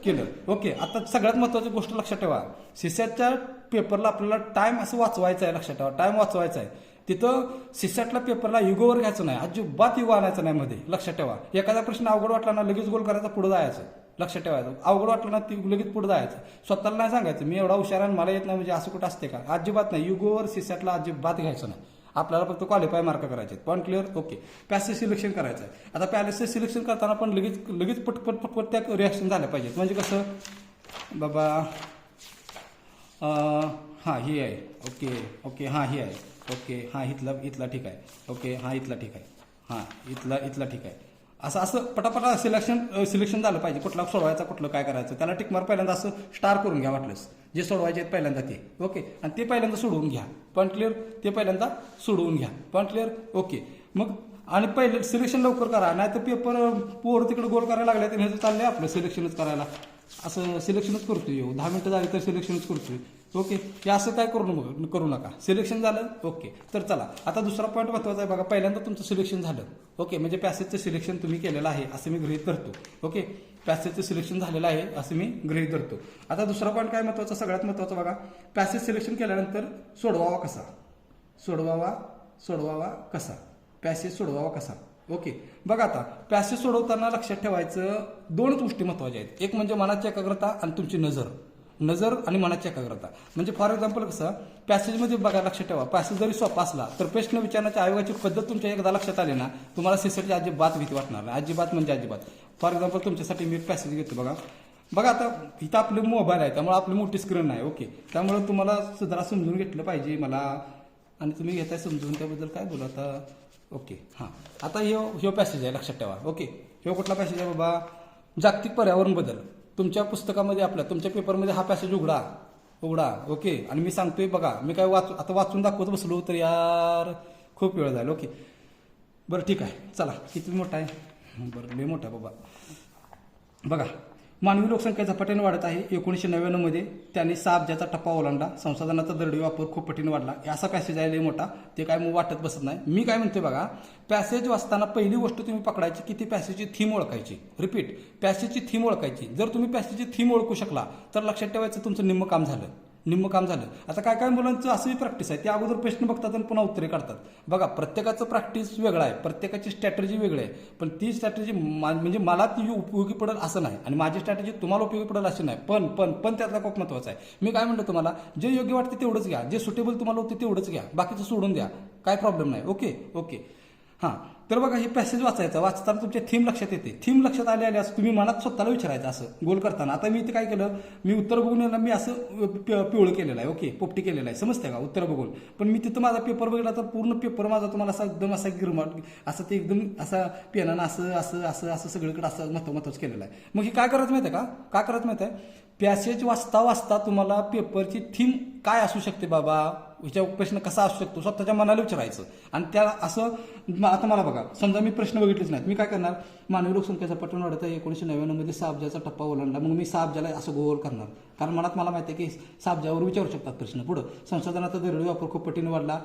केलं. ओके, आता सगळ्यात महत्त्वाची गोष्ट लक्षात ठेवा, सीसॅटच्या पेपरला आपल्याला टाइम असं वाचवायचा आहे. लक्षात ठेवा, टाइम वाचवायचा आहे. तिथं सीसॅटला पेपरला युगोवर घ्यायचं नाही, अजिबात युगो आणायचं नाही मध्ये. लक्षात ठेवा, एखादा प्रश्न अवघड वाटला ना लगेच गोल करायचा, पुढे जायचं. लक्षात ठेवायचं, अवघड वाटलं ना ती लगेच पुढे जायचं. स्वतःला नाही सांगायचं मी एवढा हुशार आणि मला येत नाही म्हणजे असं कुठं असते का, अजिबात नाही. युगोवर सीसॅटला अजिबात घ्यायचं नाही. आपल्याला फक्त क्वालिफाय मार्क करायचे. Point clear? Okay, passage selection करायचं आहे. आता पॅसेज सिलेक्शन करताना पण लगेच पटपट त्या रिॲक्शन झाल्या पाहिजेत. म्हणजे कसं बाबा, हां ही आहे, ओके ओके, हां ही आहे, ओके, हां इथला ठीक आहे, ओके, हां इथला ठीक आहे, हां इथला ठीक आहे. असं पटापटा सिलेक्शन झालं पाहिजे. कुठला सोडवायचा, कुठलं काय करायचं, त्याला टिकमार पहिल्यांदा असं स्टार करून घ्या वाटलंच. जे सोडवायचे आहेत पहिल्यांदा ते, ओके, आणि ते पहिल्यांदा सोडवून घ्या. Point clear? ते पहिल्यांदा सोडवून घ्या. Point clear? ओके, मग आणि पहिले सिलेक्शन लवकर करा, नाही तर पेपर पोर तिकडे गोल करायला लागले तर हे चाललंय आपलं सिलेक्शनच करायला. असं सिलेक्शनच करतोय, 10 मिनिटं झाली तर सिलेक्शनच करतोय. ओके, हे असं काय करू नका. सिलेक्शन झालं, ओके. तर चला, आता दुसरा पॉईंट महत्त्वाचा आहे बघा. पहिल्यांदा तुमचं सिलेक्शन झालं, ओके, म्हणजे पॅसेजचं सिलेक्शन तुम्ही केलेलं आहे असं मी गृहीत धरतो. ओके, पॅसेजचं सिलेक्शन झालेलं आहे असं मी गृहीत धरतो. आता दुसरा पॉईंट काय महत्त्वाचा, सगळ्यात महत्त्वाचा बघा, पॅसेज सिलेक्शन केल्यानंतर सोडवावा कसा, पॅसेज सोडवावा कसा. ओके, बघा आता पॅसेज सोडवताना लक्षात ठेवायचं 2 गोष्टी महत्त्वाच्या आहेत. एक म्हणजे मनाची एकाग्रता आणि तुमची नजर आणि मनाची एकाग्रता. म्हणजे फॉर एक्झाम्पल कसं, पॅसेजमध्ये बघा, लक्षात ठेवा, पॅसेज जरी सोपा असला तर प्रश्न विचारण्याच्या आयोगाची पद्धत तुमच्या एकदा लक्षात आली ना, तुम्हाला सीसॅटची अजिबात भीती वाटणार नाही. अजिबात म्हणजे अजिबात. फॉर एक्झाम्पल तुमच्यासाठी मी पॅसेज घेतो बघा आता इथं आपले मोबाईल आहे त्यामुळे आपली मोठी स्क्रीन आहे. ओके, त्यामुळे तुम्हाला जरा समजून घेतलं पाहिजे मला, आणि तुम्ही घेताय समजून, त्याबद्दल काय बोला आता. ओके, हां, आता ह्यो पॅसेज आहे, लक्षात ठेवा. ओके, ह्यो कुठला पॅसेज आहे बाबा, जागतिक पर्यावरण बदल. तुमच्या पुस्तकामध्ये तुमच्या पेपरमध्ये हा पॅसेज उघडा. ओके, आणि मी सांगतोय बघा, मी काय आता वाचून दाखवत बसलो तर यार खूप वेळ झाला. ओके, बरं ठीक आहे, चला. किती मोठा आहे, बरं लय मोठा आहे बाबा. बघा, मानवी लोकसंख्या झपाट्याने वाढत आहे. 1999 मध्ये त्याने 6 अब्जाचा टप्पा ओलांडला. संसाधनाचा दरडी वापर खूप पटीने वाढला. असा पॅसेज आहे लय मोठा, ते काय मग वाटत बसत नाही. मी काय म्हणते बघा, पॅसेज वाचताना पहिली गोष्ट तुम्ही पकडायची की ती पॅसेजची थीम ओळखायची. रिपीट, पॅसेजची थीम ओळखायची. जर तुम्ही पॅसेजची थीम ओळखू शकला तर लक्षात ठेवायचं तुमचं निम्म काम झालं. आता काय मुलांचं असंही प्रॅक्टिस आहे, ते अगोदर प्रश्न बघतात आणि पुन्हा उत्तरे काढतात. बघा, प्रत्येकाचं प्रॅक्टिस वेगळं आहे, प्रत्येकाची स्ट्रॅटेजी वेगळी आहे. पण ती स्ट्रॅटेजी म्हणजे मला ती उपयोगी पडेल असं नाही, आणि माझी स्ट्रॅटेजी तुम्हाला उपयोगी पडेल अशी नाही. पण त्यातला खूप महत्त्वाचा आहे. मी काय म्हणतो तुम्हाला, जे योग्य वाटते तेवढंच घ्या, जे सुटेबल तुम्हाला होते तेवढंच घ्या, बाकीचं सोडून द्या, काय प्रॉब्लेम नाही. ओके, हां. तर बघा, हे पॅसेज वाचताना तुमच्या थीम लक्षात येते. थीम लक्षात आले असं तुम्ही मनात स्वतःला विचारायचं असं गोल करताना. आता मी इथे काय केलं, मी उत्तर बघून मी असं पिवळं केलेलं आहे. ओके, पोपटी केलेलं आहे, समजते का, उत्तर बघून. पण मी तिथं माझा पेपर बघितला तर पूर्ण पेपर माझा तुम्हाला असा एकदम असा गिरमाट असं ते एकदम असा पेनानं असं सगळीकडे असं महत्त्वाचं केलेलं आहे. मग हे काय करायचं माहिती आहे का करायचं माहिती आहे, पॅसेज वाचता तुम्हाला पेपरची थीम काय असू शकते बाबा, ह्याच्या प्रश्न कसा असू शकतो, स्वतःच्या मनाला विचारायचं. आणि त्या असं आता मला बघा, समजा मी प्रश्न बघितलेच नाहीत, मी काय करणार, मानवी लोकसंख्येचा पटन वाढत आहे. 1999 मध्ये 6 अब्जाचा टप्पा ओलांडला. मग मी 6 अब्जाला असं गोल करणार, कारण मनात मला माहिती आहे की 6 अब्जावर विचारू शकतात प्रश्न. पुढं संसाधनाचा दरडी वापर खूप पटीने वाढला.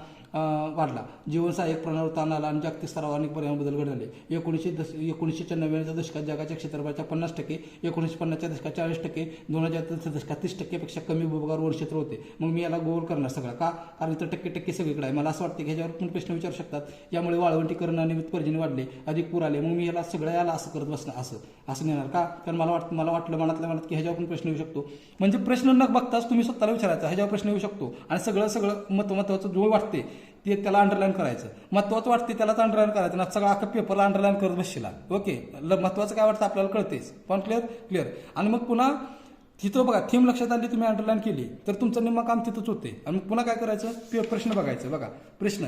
जीवन सहाय्यक प्रणालीवर ताण आला आणि जागतिक स्तरावर अनेक पर्यावरण बदल घडले. 1990च्या दशकात जगाच्या क्षेत्रफळाच्या 50%, 1950च्या दशकात 40%, 2000च्या दशकात 30% पेक्षा कमी भूभागावर वनक्षेत्र होते. मग मी याला गोल करणार सगळं का, कारण इतर टक्के सगळीकडे आहे. मला असं वाटतं की ह्याच्यावर पण प्रश्न विचारू शकतात. यामुळे वाळवंटीकरण आणि पर्जन्य वाढले, अधिक पूर आले. मग मी याला असं करत बसणार, असं नेणार का, कारण मला वाटलं मनातल्या मनात की ह्याच्यावर पण प्रश्न येऊ शकतो. म्हणजे प्रश्न न बघताच तुम्ही स्वतःला विचारायचा ह्याच्यावर प्रश्न येऊ शकतो, आणि सगळं महत्त्वाचं जो वाटते ते त्याला अंडरलाईन करायचं. महत्त्वाचं वाटते त्यालाच अंडरलाईन करायचं ना, सगळं अख्खा पेपरला अंडरलाईन करत बसशीला. ओके, महत्त्वाचं काय वाटतं आपल्याला कळतेच. पण क्लिअर. आणि मग पुन्हा तिथं बघा, थीम लक्षात आली, तुम्ही अंडरलाईन केली तर तुमचं निम्मं काम तिथंच होते. आणि मग पुन्हा काय करायचं, प्रश्न बघायचं. बघा, प्रश्न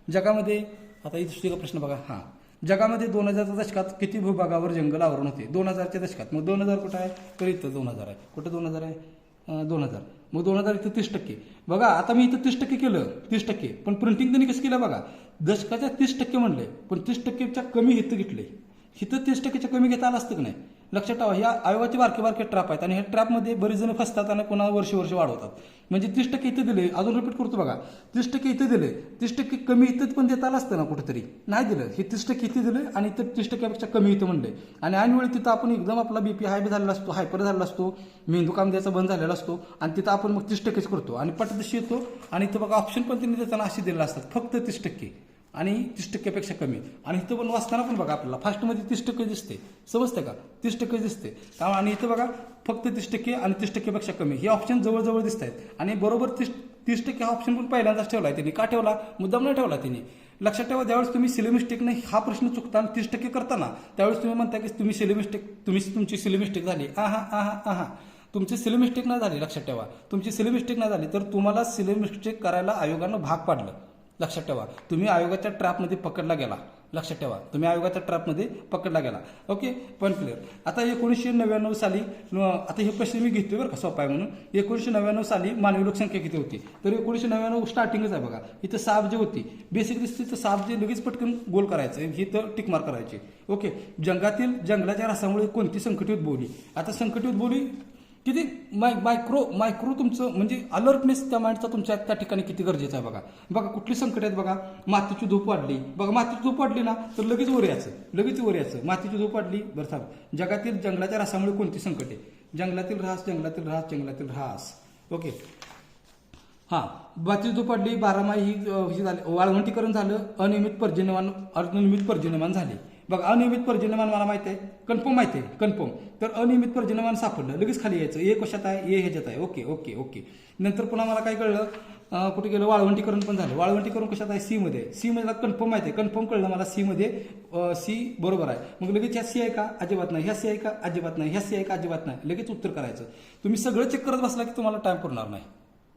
जगामध्ये, आता इथे प्रश्न बघा, हां, जगामध्ये 2000च्या दशकात किती भूभागावर जंगल आवरण होते. 2000च्या दशकात. मग 2000 कुठं आहे, तर इथं 2000 आहे. कुठं 2000 आहे, 2000. मग 2000 इथं 30%. बघा आता मी इथं 30% केलं, 30%, पण प्रिंटिंग त्यांनी कसं केलं बघा, दशकाच्या 30% म्हणले, पण 30%च्या कमी इथं घेतले. इथं 30%च्या कमी घेता आलं असतं की नाही. लक्षात ठेवा, ह्या आयोगाचे बारके बारके ट्रॅप आहेत आणि ह्या ट्रॅपमध्ये बरेच जण फसतात आणि कोणा वर्ष वाढवतात. म्हणजे 30% इथं दिले, अजून रिपीट करतो बघा, 30% इथं दिले, 30% कमी इथं पण देता आलं असतं ना कुठेतरी, नाही दिलं. हे 30% इथे दिले आणि इथं 30%पेक्षा कमी इथं म्हणले. आणि ऐनवेळी तिथं आपण एकदम आपला बीपी हाय झालेला असतो, हायपर झालेला असतो, मेंदू काम द्यायचा बंद झालेला असतो आणि तिथं आपण मग 30%च करतो आणि पटदशी येतो. आणि इथं बघा ऑप्शन पण त्यांनी देताना असे दिलेले असतात, फक्त 30% आणि 30%पेक्षा कमी. आणि इथं पण वाचताना पण बघा आपल्याला फास्टमध्ये 30% दिसते, समजते का, 30% दिसते. आणि इथं बघा फक्त 30% आणि 30%पेक्षा कमी हे ऑप्शन जवळजवळ दिसत आहेत. आणि बरोबर 30% हा ऑप्शन पण पहिल्यांदाच ठेवला आहे त्यांनी. का ठेवला, मुद्दाम नाही ठेवला त्यांनी. लक्षात ठेवा, ज्यावेळेस तुम्ही सिली मिस्टेकने हा प्रश्न चुकता आणि 30% करताना त्यावेळेस तुम्ही म्हणता की तुमची सिली मिस्टेक झाली. तुमची सिली मिस्टेक नाही झाली. लक्षात ठेवा, तुमची सिली मिस्टेक नाही झाली तर तुम्हाला सिली मिस्टेक करायला आयोगानं भाग पाडलं. लक्षात ठेवा, तुम्ही आयोगाच्या ट्रॅपमध्ये पकडला गेला. लक्षात ठेवा, तुम्ही आयोगाच्या ट्रॅपमध्ये पकडला गेला. ओके, पण क्लिअर. आता 1999 साली, आता हे प्रश्न मी घेतोय बरं का, सोपा आहे म्हणून. 1999 साली मानवी लोकसंख्या किती होती, तर 1999 स्टार्टिंगच आहे बघा. इथं 6 अब्ज होती, बेसिक दिसते तर 6 अब्ज लगेच पटकन गोल करायचं, ही तर टिक मार्क करायची. ओके, जंगलाच्या रसामुळे कोणती संकटे उद्भवली. आता संकटे उद्भवली किती, मायक्रो तुमचं म्हणजे अलर्टनेस त्या माइंडचा तुमच्या त्या ठिकाणी किती गरजेचं आहे बघा. बघा कुठली संकट आहेत बघा, मातीची धूप वाढली. बघा मातीची धूप वाढली ना तर लगेच वर यायचं, मातीची धूप वाढली. बरं साहेब, जगातील जंगलाच्या रसामुळे कोणती संकटे, जंगलातील ऱ्हास. ओके, हां, मातीची धूप वाढली, बारामाही ही झाली, वाळवंटीकरण झालं, अनियमित पर्जन्यमान झाले. बघा अनियमित पर्जन्यमान मला माहिती आहे, कन्फर्म माहिती आहे, कन्फर्म. तर अनियमित पर्जन्यमान सापडलं, लगेच खाली यायचं, ए कशात आहे, ए ह्याच्यात आहे. ओके. नंतर पुन्हा मला काय कळलं, कुठे गेलं, वाळवंटीकरण पण झालं. वाळवंटीकरण कशात आहे, सी मध्ये कन्फर्म माहिती आहे, कन्फर्म कळलं मला, सी मध्ये सी बरोबर आहे. मग लगेच ह्या सी आहे का, अजिबात नाही. ह्या सी आहे का, अजिबात नाही. ह्या सी आहे का, अजिबात नाही. लगेच उत्तर करायचं. तुम्ही सगळं चेक करत बसला की तुम्हाला टाइम पुरणार नाही.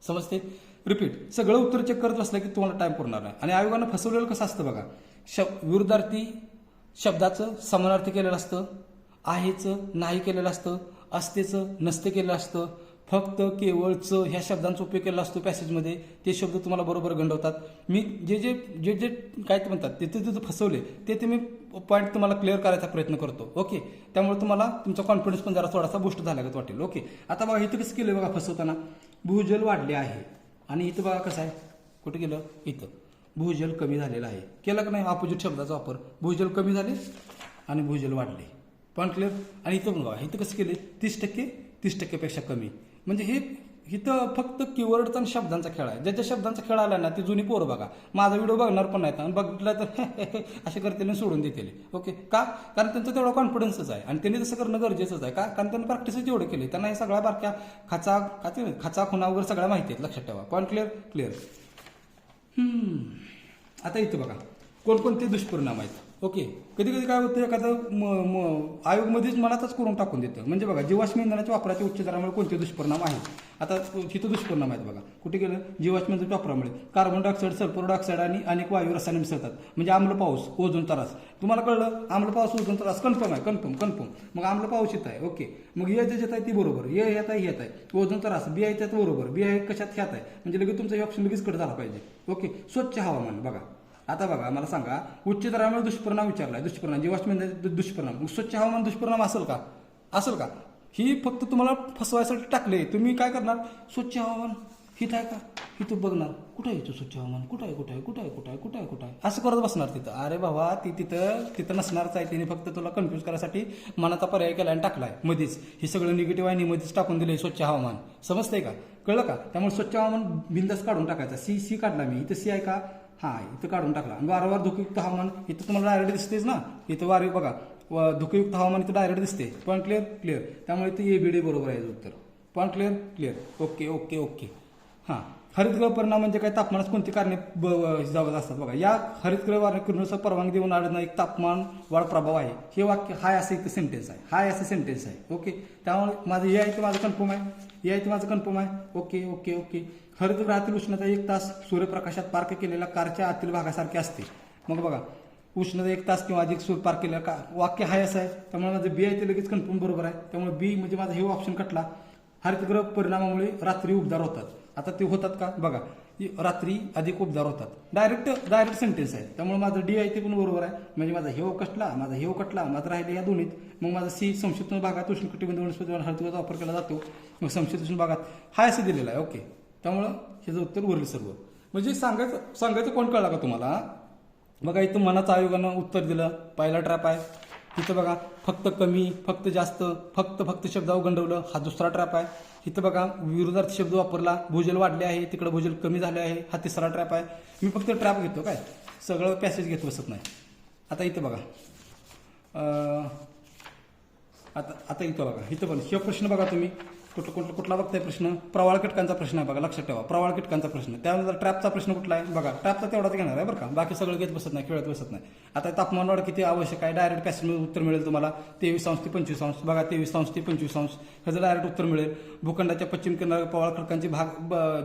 समजते, रिपीट, सगळं उत्तर चेक करत बसलं की तुम्हाला टाइम पुरणार नाही. आणि आयोगानं फसवलेलं कसं असतं बघा, विरुद्धार्थी शब्दाचं समानार्थी केलेलं असतं, आहेचं नाही केलेलं असतं, असतेचं नसते केलेलं असतं, फक्त केवळचं ह्या शब्दांचा उपयोग केलेला असतो पॅसेजमध्ये. ते शब्द तुम्हाला बरोबर गंडवतात. मी जे काय ते म्हणतात ते फसवले ते मी पॉईंट तुम्हाला क्लिअर करायचा प्रयत्न करतो. ओके, त्यामुळे तुम्हाला तुमचा कॉन्फिडन्स पण जरा थोडासा बूस्ट झाल्यागत वाटेल. ओके, आता बघा इथं कसं केलं बघा फसवताना, भूजल वाढले आहे आणि इथं बघा कसं आहे, कुठे गेलं, इथं भूजल कमी झालेलं आहे. केलं का नाही ऑपोजिट शब्दाचा वापर, भूजल कमी झाले आणि भूजल वाढले. पण क्लिअर. आणि इथं बघा इथं कसं केले, 30%, 30%पेक्षा कमी. म्हणजे हे इथं फक्त कीवर्ड आणि शब्दांचा खेळ आहे. ज्याच्या शब्दांचा खेळ आला ना ती जुनी पोरं बघा, माझा व्हिडिओ बघणार पण नाही आणि बघितला तर असे करतील सोडून देतील. ओके, का, कारण त्यांचा तेवढा कॉन्फिडन्सच आहे आणि त्यांनी तसं करणं गरजेचंच आहे. का, कारण त्यांनी प्रॅक्टिसच एवढे केले, त्यांना हे सगळ्या बारक्या खाचा खुणा वगैरे सगळ्या माहिती आहेत. लक्षात ठेवा. Point clear. आता इथं बघा कोणकोणते दुष्परिणाम आहेत. ओके, कधी काय होतं, एखादं आयोगमध्येच मनातच करून टाकून देतं. म्हणजे बघा, जीवाश्म इंधनाच्या वापराच्या उच्च दरामुळे कोणते दुष्परिणाम आहेत. आता तिथं दुष्परिणाम आहेत बघा, कुठे गेलं, जीवाश्म इंधनाच्या वापरामुळे कार्बन डायऑक्साईड, सल्फर डायऑक्साईड आणि अनेक वायू रसायने मिसळतात. म्हणजे आम्ल पाऊस, ओझोन त्रास. तुम्हाला कळलं, आम्ल पाऊस, ओझोन त्रास कन्फर्म आहे, कन्फर्म. मग आम्ल पाऊस येत आहे. ओके, मग ये ज्याच्यात आहे ती बरोबर, ये ह्यात आहे. ओझोन त्रास, बी आहे त्यात बरोबर, बी आहे कशात ह्यात आहे. म्हणजे लगेच तुमचा हे ऑप्शन लगेच कट झाला पाहिजे. ओके, स्वच्छ हवामान. बघा आता बघा मला सांगा, उच्च दरामुळे दुष्परिणाम विचारलाय, दुष्परिणाम जीवाश्म इंधनाचे दुष्परिणाम, स्वच्छ हवामान दुष्परिणाम असेल का, ही फक्त तुम्हाला फसवायसाठी टाकले. तुम्ही काय करणार, स्वच्छ हवामान हित आहे का, इथं बघणार, कुठं आहे इथं स्वच्छ हवामान, कुठं आहे असं करत बसणार तिथं. अरे बाबा ती तिथं नसणारच आहे. तिने फक्त तुला कन्फ्यूज करायसाठी मनाचा पर्याय केला आणि टाकलाय मध्येच. हे सगळं निगेटिव्ह आहे, मध्येच टाकून दिले स्वच्छ हवामान. समजतंय का, कळलं का. त्यामुळे स्वच्छ हवामान बिंदास काढून टाकायचा. सी काढला मी, इथं सी आहे का, हां इथं काढून टाकला. वारंवार धोकयुक्त हवामान इथं तुम्हाला डायरेक्ट दिसतेच ना, इथं वारे बघा धोकयुक्त हवामान इथं डायरेक्ट दिसते. पण क्लिअर. त्यामुळे इथं एबीडी बरोबर आहे उत्तर. पण क्लिअर. ओके. हां, हरितगृह परिणाम म्हणजे काय, तापमानात कोणती कारणे जावत असतात बघा. या हरितगृह वाढीनुसार परवानगी देऊन आढळणं एक तापमान वाढ प्रभाव आहे. हे वाक्य हाय असं इथं सेंटेन्स आहे. ओके, त्यामुळे माझं हे आहे ते माझं कन्फर्म आहे. ओके. हरितगृहातील उष्णता 1 तास सूर्यप्रकाशात पार्क केलेल्या कारच्या आतील भागासारखी असते. मग बघा उष्णता 1 तास किंवा अधिक पार्क केलेल्या वाक्य हाय असं आहे. त्यामुळे माझं बी आहे ते लगेच कन्फर्म बरोबर आहे. त्यामुळे बी म्हणजे माझा हे ऑप्शन कटला. हरितगृह परिणामामुळे रात्री उबदार होतात. आता ते होतात का बघा, रात्री अधिक उबदार होतात. डायरेक्ट सेंटेन्स आहे, त्यामुळे माझं डी आहे ते पण बरोबर आहे. म्हणजे माझा हे कटला, माझा हे कटला, माझं राहिले या दोन्हीत. मग माझा सी संक्षिप्त भागात उष्णकटिबंधीय वनस्पती हरितगृहाचा वापर केला जातो. मग संक्षिप्त भागात हाय असं दिलेलं आहे. ओके, त्यामुळं ह्याचं उत्तर उरलं सर्व. म्हणजे सांगायचं कोण कळला का तुम्हाला? बघा इथं मनाचा आयोगानं उत्तर दिलं. पहिला ट्रॅप आहे. इथं बघा फक्त कमी, फक्त जास्त, फक्त शब्दावर गंडवलं, हा दुसरा ट्रॅप आहे. इथं बघा विरोधार्थी शब्द वापरला, भूजल वाढले आहे, तिकडे भूजल कमी झाले आहे, हा तिसरा ट्रॅप आहे. मी फक्त ट्रॅप घेतो, काय सगळं पॅसेज घेत बसत नाही. आता इथं बघा, आता इथं बघा, इथं पण हे प्रश्न बघा तुम्ही कुठला बघताय प्रश्न? प्रवाळ कीटकांचा प्रश्न आहे बघा, लक्षात ठेवा. प्रवाळ कीटकांचा प्रश्न. त्यानंतर ट्रॅपचा प्रश्न कुठला आहे बघा, ट्रॅपचा तेवढाच घेणार आहे बरं का, बाकी सगळं घेत बसत नाही, खेळत बसत नाही. आता तापमान वाढ किती आवश्यक आहे? डायरेक्ट पॅसेजमध्ये उत्तर मिळेल तुम्हाला 23 ते 25 बघा, 23 ते 25 ह्याचं डायरेक्ट उत्तर मिळेल. भूखंडाच्या पश्चिम किनाऱ्यावर प्रवाळ कीटकांचे भाग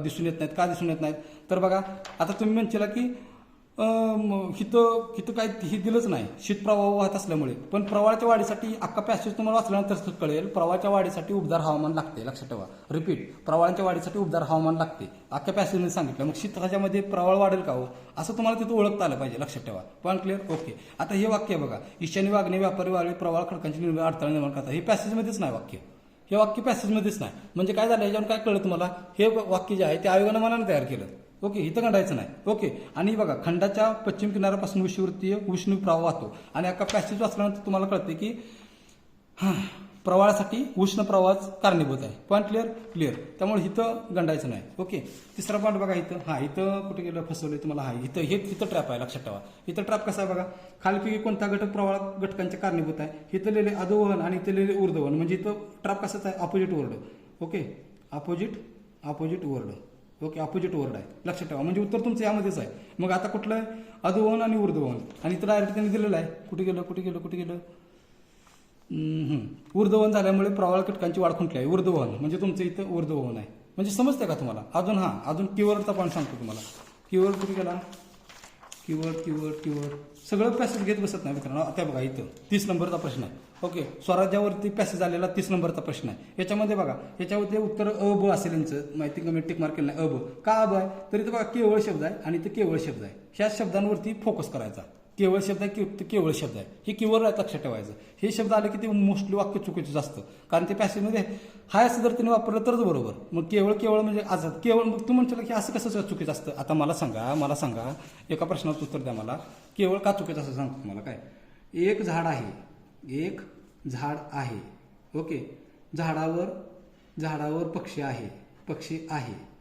दिसून येत नाहीत. का दिसून येत नाहीत? तर बघा आता तुम्ही म्हणशीला की हिथं काय हे दिलंच नाही, शीतप्रवाह वाहत असल्यामुळे. पण प्रवाळाच्या वाढीसाठी अख्खा पॅसेज तुम्हाला वाचल्यानंतर कळेल, प्रवाळाच्या वाढीसाठी उबदार हवामान लागते. लक्षात ठेवा, रिपीट, प्रवाळाच्या वाढीसाठी उबदार हवामान लागते. अख्ख्या पॅसेजमध्ये सांगितलं. मग शीतकाच्यामध्ये प्रवाळ वाढेल का हो, असं तुम्हाला तिथं ओळखता आलं पाहिजे. लक्षात ठेवा. Point clear? ओके. आता हे वाक्य बघा, ईशान्य वागणे व्यापारी वाढले प्रवाळ खडकांची अडथळा निर्माण करतात. हे पॅसेजमध्येच नाही वाक्य, हे वाक्य पॅसेजमध्येच नाही. म्हणजे काय झालं, याच्यावर काय कळलं तुम्हाला? हे वाक्य जे आहे ते आयोगानं मनाने तयार केलं. ओके, इथं गंडायचं नाही. ओके, आणि बघा खंडाच्या पश्चिम किनाऱ्यापासून विषुवृत्तीय उष्ण प्रवाह वाहतो. आणि अख्खा पॅसेज वाचल्यानंतर तुम्हाला कळते की प्रवाळासाठी उष्ण प्रवाहाच कारणीभूत आहे. Point clear. त्यामुळे इथं गंडायचं नाही. ओके, तिसरा पॉईंट बघा इथं. इथं कुठे गेलं, फसवलंय तुम्हाला. इथं ट्रॅप आहे. लक्षात ठेवा. इथं ट्रॅप कसा आहे बघा, खालीपैकी कोणता घटक प्रवाळ घटकांच्या कारणीभूत आहे? इथं लिहिले अधोवहन आणि इथं लिहिले ऊर्ध्ववहन. म्हणजे इथं ट्रॅप कसाच आहे? Opposite word. Okay, opposite word. Okay, opposite word आहे. लक्षात ठेवा. म्हणजे उत्तर तुमचं यामध्येच आहे. मग आता कुठलं आहे? अधोवहन आणि ऊर्ध्ववहन. आणि इथं डायरेक्ट त्यांनी दिलेलं आहे. कुठे गेलं ऊर्ध्ववहन झाल्यामुळे प्रवाळ कीटकांची वाढ खुंटली आहे. ऊर्ध्ववहन म्हणजे तुमचं इथं ऊर्ध्ववहन आहे. म्हणजे समजते का तुम्हाला? अजून कीवर्डचा पॉईंट सांगतो तुम्हाला. कीवर्ड कुठे गेला? कीवर्ड सगळं पॅसेज घेत बसत नाही मित्रांनो. आता बघा इथं 30 नंबरचा प्रश्न आहे. ओके, स्वराज्यावरती पॅसेज आलेला 30 नंबरचा प्रश्न आहे. याच्यामध्ये बघा, याच्यावरती उत्तर ब असेल यांचं. माहिती कमी टिक मार्क केलं नाही. का अ आहे? तर इथं बघा केवळ शब्द आहे आणि इथं केवळ शब्द आहे. ह्या शब्दांवरती फोकस करायचा. केवळ शब्द आहे की केवळ शब्द आहे, हे कीवर्ड आहे, लक्षात ठेवायचं. हे शब्द आले की ते मोस्टली वाक्य चुकीचं असतं, कारण ते पॅसेजमध्ये हाय असं जर त्यांनी वापरलं तरच बरोबर. मग केवळ म्हणजे आझाद केवळ. मग तू म्हणशील की असं कसं चुकीचं असतं? आता मला सांगा एका प्रश्नाचं उत्तर द्या मला. केवळ का चुकीचं असं सांगतो तुम्हाला. काय? एक झाड आहे. ओके, झाडावर पक्षी आहे.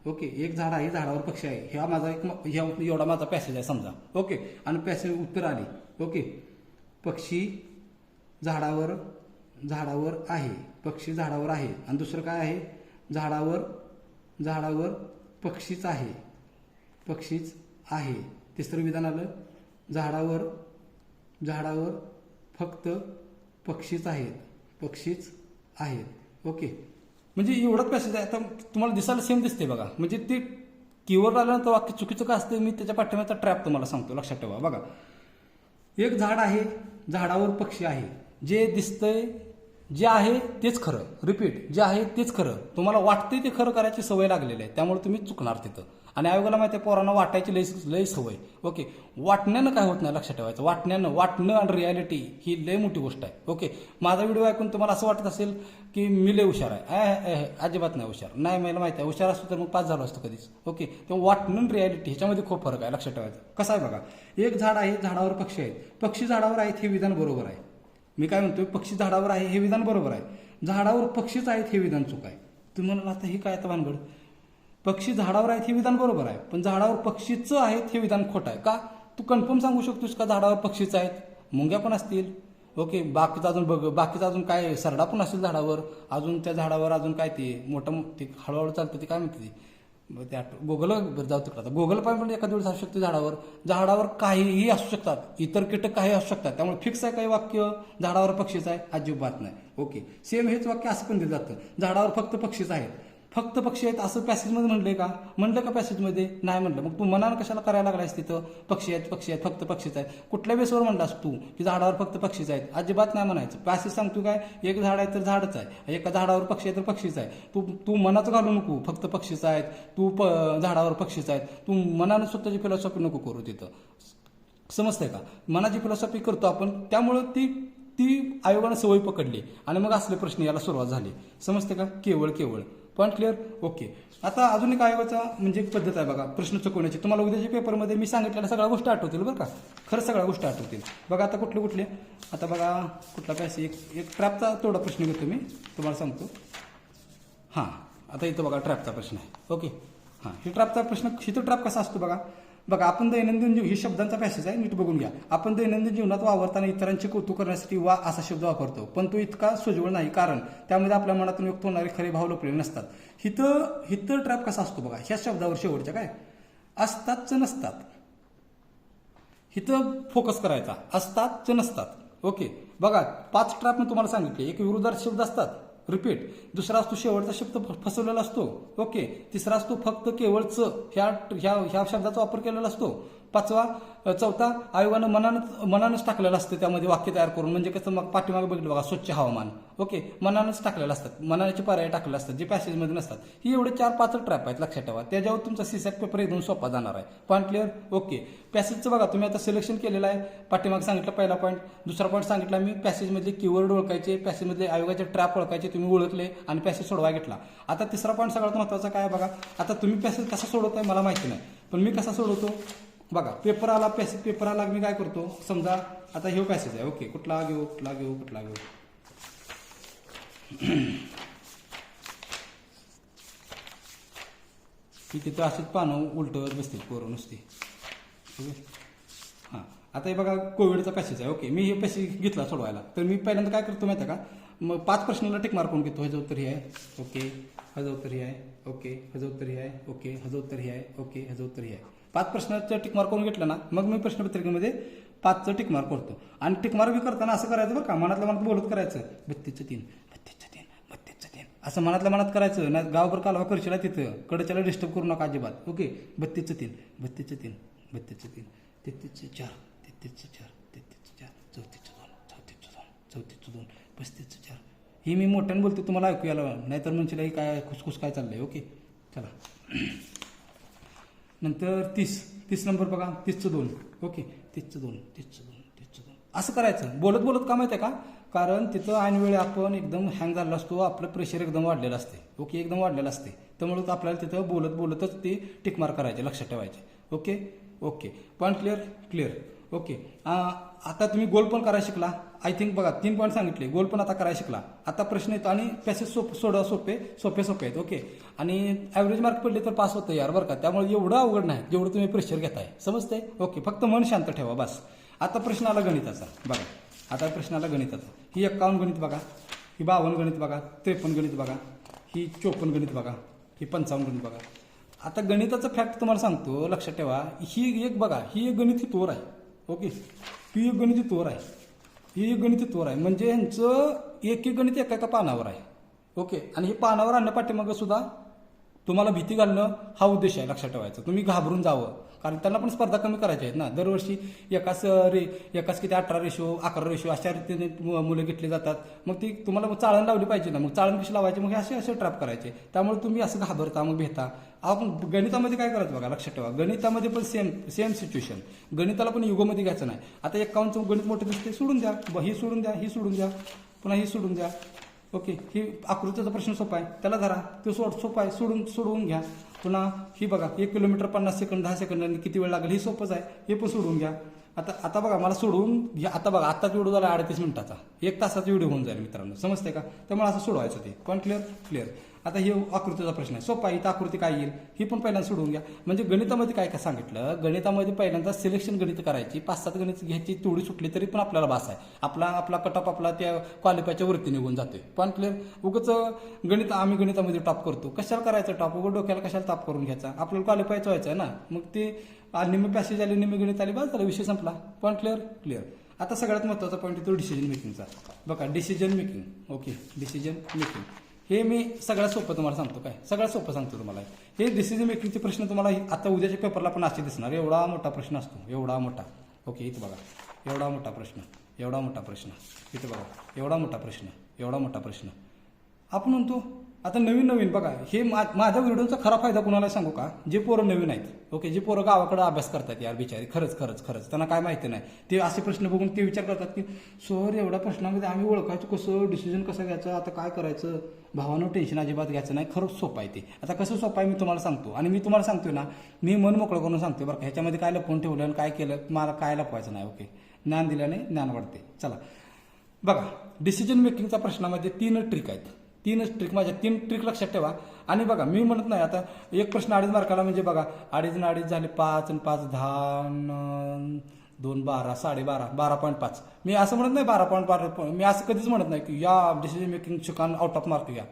ओके, एक झाड आहे, झाडावर पक्षी आहे. हा माझा एवढा माझा पॅसेज आहे समजा. ओके, आणि पॅसेज उत्तर आली. ओके, पक्षी झाडावर आहे. पक्षी झाडावर आहे. आणि दुसरं काय आहे? झाडावर पक्षीच आहे. तिसरं विधान आलं, झाडावर फक्त पक्षीच आहेत. ओके, म्हणजे एवढंच पॅसेज आहे. आता तुम्हाला दिसायला सेम दिसते बघा. म्हणजे ते कीवर्ड आल्यानंतर वाक्य चुकीचं का असतं? मी त्याच्या पाठीमागचा ट्रॅप तुम्हाला सांगतो. लक्षात ठेवा. बघा, एक झाड आहे, झाडावर पक्षी आहे. जे दिसतंय, जे आहे तेच खरं. रिपीट, जे आहे तेच खरं. तुम्हाला वाटतंय ते खरं करायची सवय लागलेली आहे, त्यामुळे तुम्ही चुकणार तिथं. आणि आयोगाला माहिती आहे पोरांना वाटायची लय सवय. ओके, वाटण्यानं काय होत नाही, लक्षात ठेवायचं. वाटणं आणि रियालिटी ही लय मोठी गोष्ट आहे. ओके, माझा व्हिडिओ ऐकून तुम्हाला असं वाटत असेल की मी लय हुशार आहे. अजिबात नाही हुशार. नाही, मला माहिती आहे. हुशार असतो तर मग पास झालो असतो कधीच. ओके, तेव्हा वाटणं आणि रियालिटी ह्याच्यामध्ये खूप फरक आहे, लक्षात ठेवायचं. कसं आहे बघा, एक झाड आहे, झाडावर पक्षी आहेत. पक्षी झाडावर आहेत हे विधान बरोबर आहे. मी काय म्हणतोय, पक्षी झाडावर आहे हे विधान बरोबर आहे. झाडावर पक्षीच आहेत हे विधान चूक आहे. तुम्ही म्हणाला आता हे काय आता भानगड? पक्षी झाडावर आहेत हे विधान बरोबर आहे, पण झाडावर पक्षीच आहेत हे विधान खोटं आहे. का? तू कन्फर्म सांगू शकतोस का झाडावर पक्षीच आहेत? मुंग्या पण असतील. ओके, बाकीचं अजून काय, सरडा पण असेल झाडावर. अजून त्या झाडावर अजून काय ते मोठं ते हळूहळू चालतं ते काय म्हणते ते गोगल जाऊ तिकडे. आता गोगल पाय पण एखाद्या वेळेस असू शकते झाडावर काहीही असू शकतात. इतर कीटक काही असू शकतात. त्यामुळे फिक्स आहे काही वाक्य झाडावर पक्षीच आहे? अजिबात नाही. ओके, सेम हेच वाक्य असं पण दिलं जातं, झाडावर फक्त पक्षीच आहेत. फक्त पक्षी आहेत असं पॅसेजमध्ये म्हणलंय का? म्हणलं का पॅसेजमध्ये? नाही म्हणलं. मग तू मनानं कशाला करायला लागलायस तिथं? पक्षी आहेत फक्त पक्षीच आहेत. कुठल्या बेसवर म्हणलास तू की झाडावर फक्त पक्षीच आहेत? अजिबात नाही म्हणायचं. पॅसेज सांगतो काय, एक झाड आहे तर झाडच आहे, एका झाडावर पक्षी आहे तर पक्षीच आहे. तू मनाचं घालू नको फक्त पक्षीच आहेत, तू झाडावर पक्षीच आहेत. तू मनानं स्वतःची फिलॉसॉफी नको करू तिथं. समजतंय का? मनाची फिलॉसॉफी करतो आपण, त्यामुळं ती आयोगानं सवय पकडली आणि मग असले प्रश्न याला सुरुवात झाली. समजते का? केवळ पॉईंट क्लिअर? ओके. आता अजून एक आयोगाचा म्हणजे एक पद्धत आहे बघा प्रश्न चुकवण्याची. तुम्हाला उद्याच्या पेपरमध्ये मी सांगितलेल्या सगळ्या गोष्टी आठवतील बरं का, खरं सगळ्या गोष्टी आठवतील. बघा आता कुठले आता बघा कुठला पॅसेज, एक ट्रॅपचा तेवढा प्रश्न घेतो मी तुम्हाला सांगतो. हां, आता इथं बघा ट्रॅपचा प्रश्न आहे. ओके. हां, ही ट्रॅपचा प्रश्न, हिथं ट्रॅप कसा असतो बघा. आपण दैनंदिन जीवन, ही शब्दांचा पॅसेज आहे, नीट बघून घ्या. आपण दैनंदिन जीवनात वावरताना इतरांचे कौतुक करण्यासाठी वा असा शब्द वापरतो, पण तो इतका सोज्वळ नाही, कारण त्यामध्ये आपल्या मनातून व्यक्त होणारे खरे भाव लपलेले नसतात. हिथं ट्रॅप कसा असतो बघा, ह्या शब्दावर शेवटच्या काय असतातच नसतात. हिथं फोकस करायचा, असतातच नसतात. ओके. बघा 5 ट्रॅप मी तुम्हाला सांगितले. एक विरुद्धार्थी शब्द असतात, रिपीट. दुसरा असतो शेवटचा शब्द फसवलेला असतो. ओके. तिसरा असतो फक्त केवळच ह्या शब्दाचा वापर केलेला असतो. चौथा आयोगानं मनानंच टाकलेलं असतं त्यामध्ये वाक्य तयार करून. म्हणजे कसं, मग पाठीमागे बघितलं बघा, स्वच्छ हवामान. ओके. मनानंच टाकलेलं असतात, मनाचे पर्याय टाकलेले असतात जे पॅसेजमध्ये नसतात. ही एवढे 4-5 ट्रॅप आहेत, लक्षात ठेवा. त्याच्यावर तुमचा सीसॅट पेपर एकदम सोपा जाणार आहे. Point clear? ओके. पॅसेजचं बघा तुम्ही आता सिलेक्शन केलेलं आहे. पाठीमागे सांगितलं पहिला पॉईंट. दुसरा पॉईंट सांगितला मी पॅसेजमधले कीवर्ड ओळखायचे, पॅसेजमधले आयोगाचे ट्रॅप ओळखायचे, तुम्ही ओळखले आणि पॅसेज सोडवा घेतला. आता तिसरा पॉईंट सगळ्यात महत्त्वाचा काय बघा. आता तुम्ही पॅसेज कसा सोडवताय मला माहिती नाही, पण मी कसा सोडवतो बघा. पेपर आला मी काय करतो, समजा आता हे पॅसेज आहे. ओके. कुठला घेऊ की तिथं असेच पानं उलटवत बसते पोरं नुसती. हां, आता हे बघा कोविडचा पॅसेज आहे. ओके. मी हे पॅसेज घेतला सोडवायला, तर मी पहिल्यांदा काय करतो माहिती आहे का, मग 5 प्रश्नाला टिक मार्क करून घेतो. ह्याचं उत्तर हे आहे. ओके. ह्याचं उत्तर हे आहे. ओके. ह्याचं उत्तर हे आहे. ओके. ह्याचं उत्तर हे आहे. ओके. ह्याचं उत्तर हे आहे. 5 प्रश्नाचं टिक मार्क करून घेतलं ना, मग मी प्रश्नपत्रिकेमध्ये 5चं टिक मार्क करतो. आणि टिक मार्क बी करताना असं करायचं बरं का, मनातल्या मनात बोलत करायचं. 32-3 असं मनातल्या मनात करायचं. नाही गावभर कालवा करशील तिथं, कडच्याला डिस्टर्ब करू नका अजिबात. ओके. 32-3 33-4 34-2 35-2 ही मी मोठ्याने बोलते, तुम्हाला ऐकू यायला, नाहीतर म्हणशील ही काय खुसखुस काय चाललंय. ओके. चला. नंतर 30 नंबर बघा, 30-2. ओके. 30-2 असं करायचं बोलत का माहिती आहे का, कारण तिथं ऐनवेळी आपण एकदम हँग झालेला असतो, आपलं प्रेशर एकदम वाढलेलं असते. ओके. एकदम वाढलेलं असते, त्यामुळे आपल्याला तिथं बोलतच ते टिकमार्क करायचे, लक्षात ठेवायचे. ओके. Point clear. ओके. आता तुम्ही गोल पण करायला शिकला. आय थिंक बघा 3 पॉईंट सांगितले, गोल पण आता करायला शिकला. आता प्रश्न येतो आणि पॅसेज सोपे आहेत. ओके. आणि ॲव्हरेज मार्क पडले तर पास होतं यार बरं का, त्यामुळे एवढं अवघड नाही जेवढं तुम्ही प्रेशर घेताय. समजतंय? ओके. फक्त मन शांत ठेवा बस. आता प्रश्न आला गणिताचा बघा. आता प्रश्न आला गणिताचा. ही 51 गणित बघा, ही 52 गणित बघा, 53 गणित बघा, ही 54 गणित बघा, ही 55 गणित बघा. आता गणिताचं फॅक्ट तुम्हाला सांगतो, लक्षात ठेवा. ही एक बघा, ही एक गणित ही तोर आहे. ओके. ही एक गणित तोर आहे, म्हणजे ह्यांचं एक गणित एका पानावर आहे. ओके. आणि हे पानावर आणण्यापाठीमागं सुद्धा तुम्हाला भीती घालणं हा उद्देश आहे, लक्षात ठेवायचा. तुम्ही घाबरून जावं, कारण त्यांना पण स्पर्धा कमी करायची आहेत ना. दरवर्षी एकाच किती 18 रेशो 11 रेशो अशा रीतीने मुलं घेतली जातात. मग ती तुम्हाला चाळण लावली पाहिजे ना, मग चाळण कशी लावायची, मग हे असे ट्रॅप करायचे. त्यामुळे तुम्ही असं घाबरता, मग भेटा. आपण गणितामध्ये काय करायचं बघा, लक्षात ठेवा. गणितामध्ये पण सेम सिच्युएशन. गणिताला पण युगोमध्ये घ्यायचं नाही. आता 51चं गणित मोठे दिसते, सोडून द्या. ही सोडून द्या, पुन्हा ही सोडून द्या. ओके. ही आकृतीचा प्रश्न सोपा आहे, त्याला धरा, तो सोपा आहे, सोडवून घ्या. पुन्हा ही बघा 1 किलोमीटर 50 सेकंद 10 सेकंदांनी किती वेळ लागेल, ही सोपंच आहे, हे पण सोडवून घ्या. आता बघा मला सोडवून घ्या. आता बघा आत्ताच व्हिडिओ झाला 38 मिनिटाचा, 1 तासाचा व्हिडिओ होऊन जाईल मित्रांनो. समजते का? त्यामुळे असं सोडवायचं ते. पण क्लिअर. आता हे आकृतीचा प्रश्न आहे, सोपा आहे. इथं आकृती काय येईल ही पण पहिल्यांदा सोडवून घ्या. म्हणजे गणितामध्ये काय सांगितलं, गणितामध्ये पहिल्यांदा सिलेक्शन गणित करायची, 5-7 गणित घ्यायची, तेवढी सुटली तरी पण आपल्याला बास आहे. आपला कटअप आपला त्या क्वालिफायच्या वरती निघून जातोय. पण क्लिअर. उगाच आम्ही गणितामध्ये टॉप करतो, कशाला करायचं टॉप, उघड डोक्याला कशाला ताप करून घ्यायचा, आपल्याला क्वालिफायचं व्हायचं आहे ना. मग ते निम्मे पॅसेज आले, निम्मे गणित आले, बस झाला, विषय संपला. पण क्लिअर. आता सगळ्यात महत्त्वाचा पॉईंट येतो डिसिजन मेकिंगचा. बघा decision making. Okay. Decision making हे मी सगळ्यात सोपं तुम्हाला सांगतो काय, सगळ्यात सोपं सांगतो तुम्हाला. हे डिसिजन मेकिंगचे प्रश्न तुम्हाला आता उद्याच्या पेपरला पण असे दिसणार. एवढा मोठा प्रश्न असतो, एवढा मोठा. ओके, इथं बघा, एवढा मोठा प्रश्न, एवढा मोठा प्रश्न, इथं बघा, एवढा मोठा प्रश्न, एवढा मोठा प्रश्न. आपण म्हणतो आता नवीन नवीन बघा, हे माझ्या व्हिडिओचा खरा फायदा कुणाला सांगू का, जे पोरं नवीन आहेत. ओके, जे पोरं गावाकडे अभ्यास करतात यार बिचारी, खरंच खरंच खरंच त्यांना काय माहिती नाही. ते असे प्रश्न बघून ते विचार करतात की सर एवढ्या प्रश्नामध्ये आम्ही ओळखायचं कसं, डिसिजन कसं घ्यायचं, आता काय करायचं. भावानं टेन्शन अजिबात घ्यायचं नाही, खरंच सोपं आहे ते. आता कसं सोपं आहे मी तुम्हाला सांगतो, आणि मी तुम्हाला सांगतोय ना, मी मन मोकळं करून सांगतो बरं का. ह्याच्यामध्ये काय लपवून ठेवलं आणि काय केलं मला काय लपवायचं नाही. ओके, ज्ञान दिल्याने ज्ञान वाढते. चला बघा, डिसिजन मेकिंगच्या प्रश्नामध्ये 3 ट्रिक आहेत. 3 ट्रिक, माझ्या 3 ट्रिक लक्षात ठेवा. आणि बघा, मी म्हणत नाही आता एक प्रश्न 2.5 मार्काला म्हणजे बघा 2.5 आणि 2.5 झाले 5 आणि 5 10 2 12 12.5 12.5. मी असं म्हणत नाही 12.5, मी असं कधीच म्हणत नाही की या डिसिजन मेकिंग शिकान आउट ऑफ मार्क घ्या.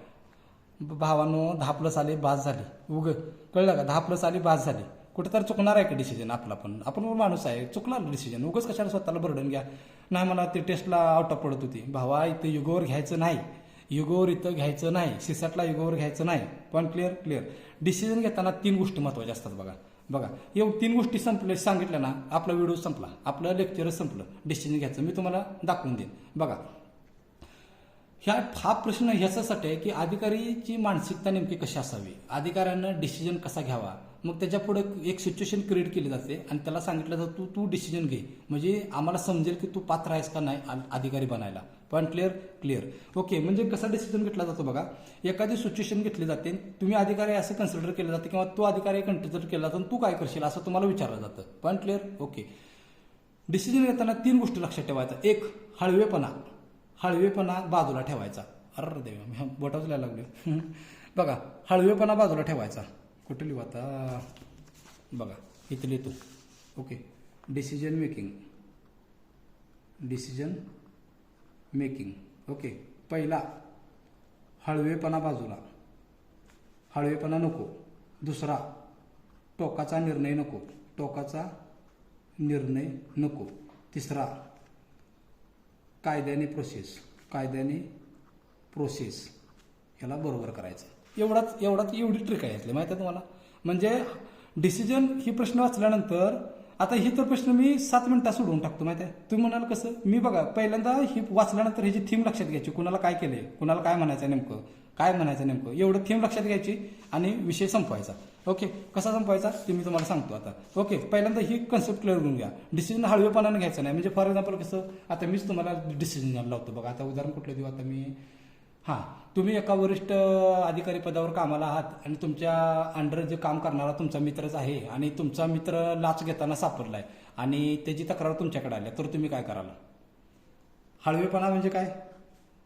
भावानो 10+ आले बास झाले, उग कळलं का, 10+ आली बास झाली. कुठे तर चुकणार आहे का डिसिजन आपला, आपण माणूस आहे, चुकला डिसिजन. उगच कशाला स्वतःला बर्डन घ्या. नाही मला ते टेस्टला आउट ऑफ पडत होती. भावा इथं युगोवर घ्यायचं नाही, युगोवर इथं घ्यायचं नाही, सिसॅटला युगोवर घ्यायचं नाही. पण क्लिअर. डिसिजन घेताना 3 गोष्टी महत्वाच्या असतात. बघा एवढं 3 गोष्टी संपल्या सांगितल्या ना, आपला व्हिडिओ संपला, आपलं लेक्चरच संपलं. डिसिजन घ्यायचं मी तुम्हाला दाखवून देईन. बघा, हा प्रश्न ह्याच्यासाठी आहे की अधिकारीची मानसिकता नेमकी कशी असावी, अधिकाऱ्यानं डिसिजन कसा घ्यावा. मग त्याच्या पुढे एक सिच्युएशन क्रिएट केली जाते आणि त्याला सांगितलं जातं तू डिसिजन घे, म्हणजे आम्हाला समजेल की तू पात्र आहेस का नाही अधिकारी बनायला. पण क्लिअर. ओके, म्हणजे कसा डिसिजन घेतला जातो बघा, एखादी सिच्युएशन घेतली जाते, तुम्ही अधिकारी असं कन्सिडर केलं जातं किंवा तो अधिकारी कन्सिडर केला जातो, तू काय करशील असं तुम्हाला विचारलं जातं. पण क्लिअर. ओके, डिसिजन घेताना 3 गोष्टी लक्षात ठेवायचा. एक, हळवेपणा बाजूला ठेवायचा. अरे देवा, बोटाच लिहायला लागले. बघा, हळवेपणा बाजूला ठेवायचा. कुठे लिहू आता, बघा इथे लिहितो. Okay, decision making. ओके, पहिला हळवेपणा बाजूला, हळवेपणा नको. दुसरा, टोकाचा निर्णय नको. तिसरा, कायद्याने प्रोसेस ह्याला बरोबर करायचं. एवढी ट्रिक आहे यातली, माहिती आहे तुम्हाला. म्हणजे डिसिजन ही प्रश्न वाचल्यानंतर, आता ही तर प्रश्न मी 7 मिनिटात सोडवून टाकतो, माहिती आहे. तुम्ही म्हणाल कसं, मी बघा पहिल्यांदा ही वाचल्यानंतर ह्याची थीम लक्षात घ्यायची, कुणाला काय केलंय, कुणाला काय म्हणायचं नेमकं, एवढं थीम लक्षात घ्यायची आणि विषय संपवायचा. ओके, कसा संपवायचा ते मी तुम्हाला सांगतो आता. ओके, पहिल्यांदा ही कन्सेप्ट क्लिअर करून घ्या. डिसिजन हळवेपणाने घ्यायचं नाही. म्हणजे फॉर एक्झाम्पल कसं, आता मीच तुम्हाला डिसिजन घ्यायला लावतो बघा. आता उदाहरण कुठलं देऊ आता मी, तुम्ही एका वरिष्ठ अधिकारी पदावर कामाला आहात आणि तुमच्या अंडर जे काम करणारा तुमचा मित्रच आहे आणि तुमचा मित्र लाच घेताना सापडलाय आणि त्याची तक्रार तुमच्याकडे आल्या, तर तुम्ही काय कराल. हळवेपणा म्हणजे काय,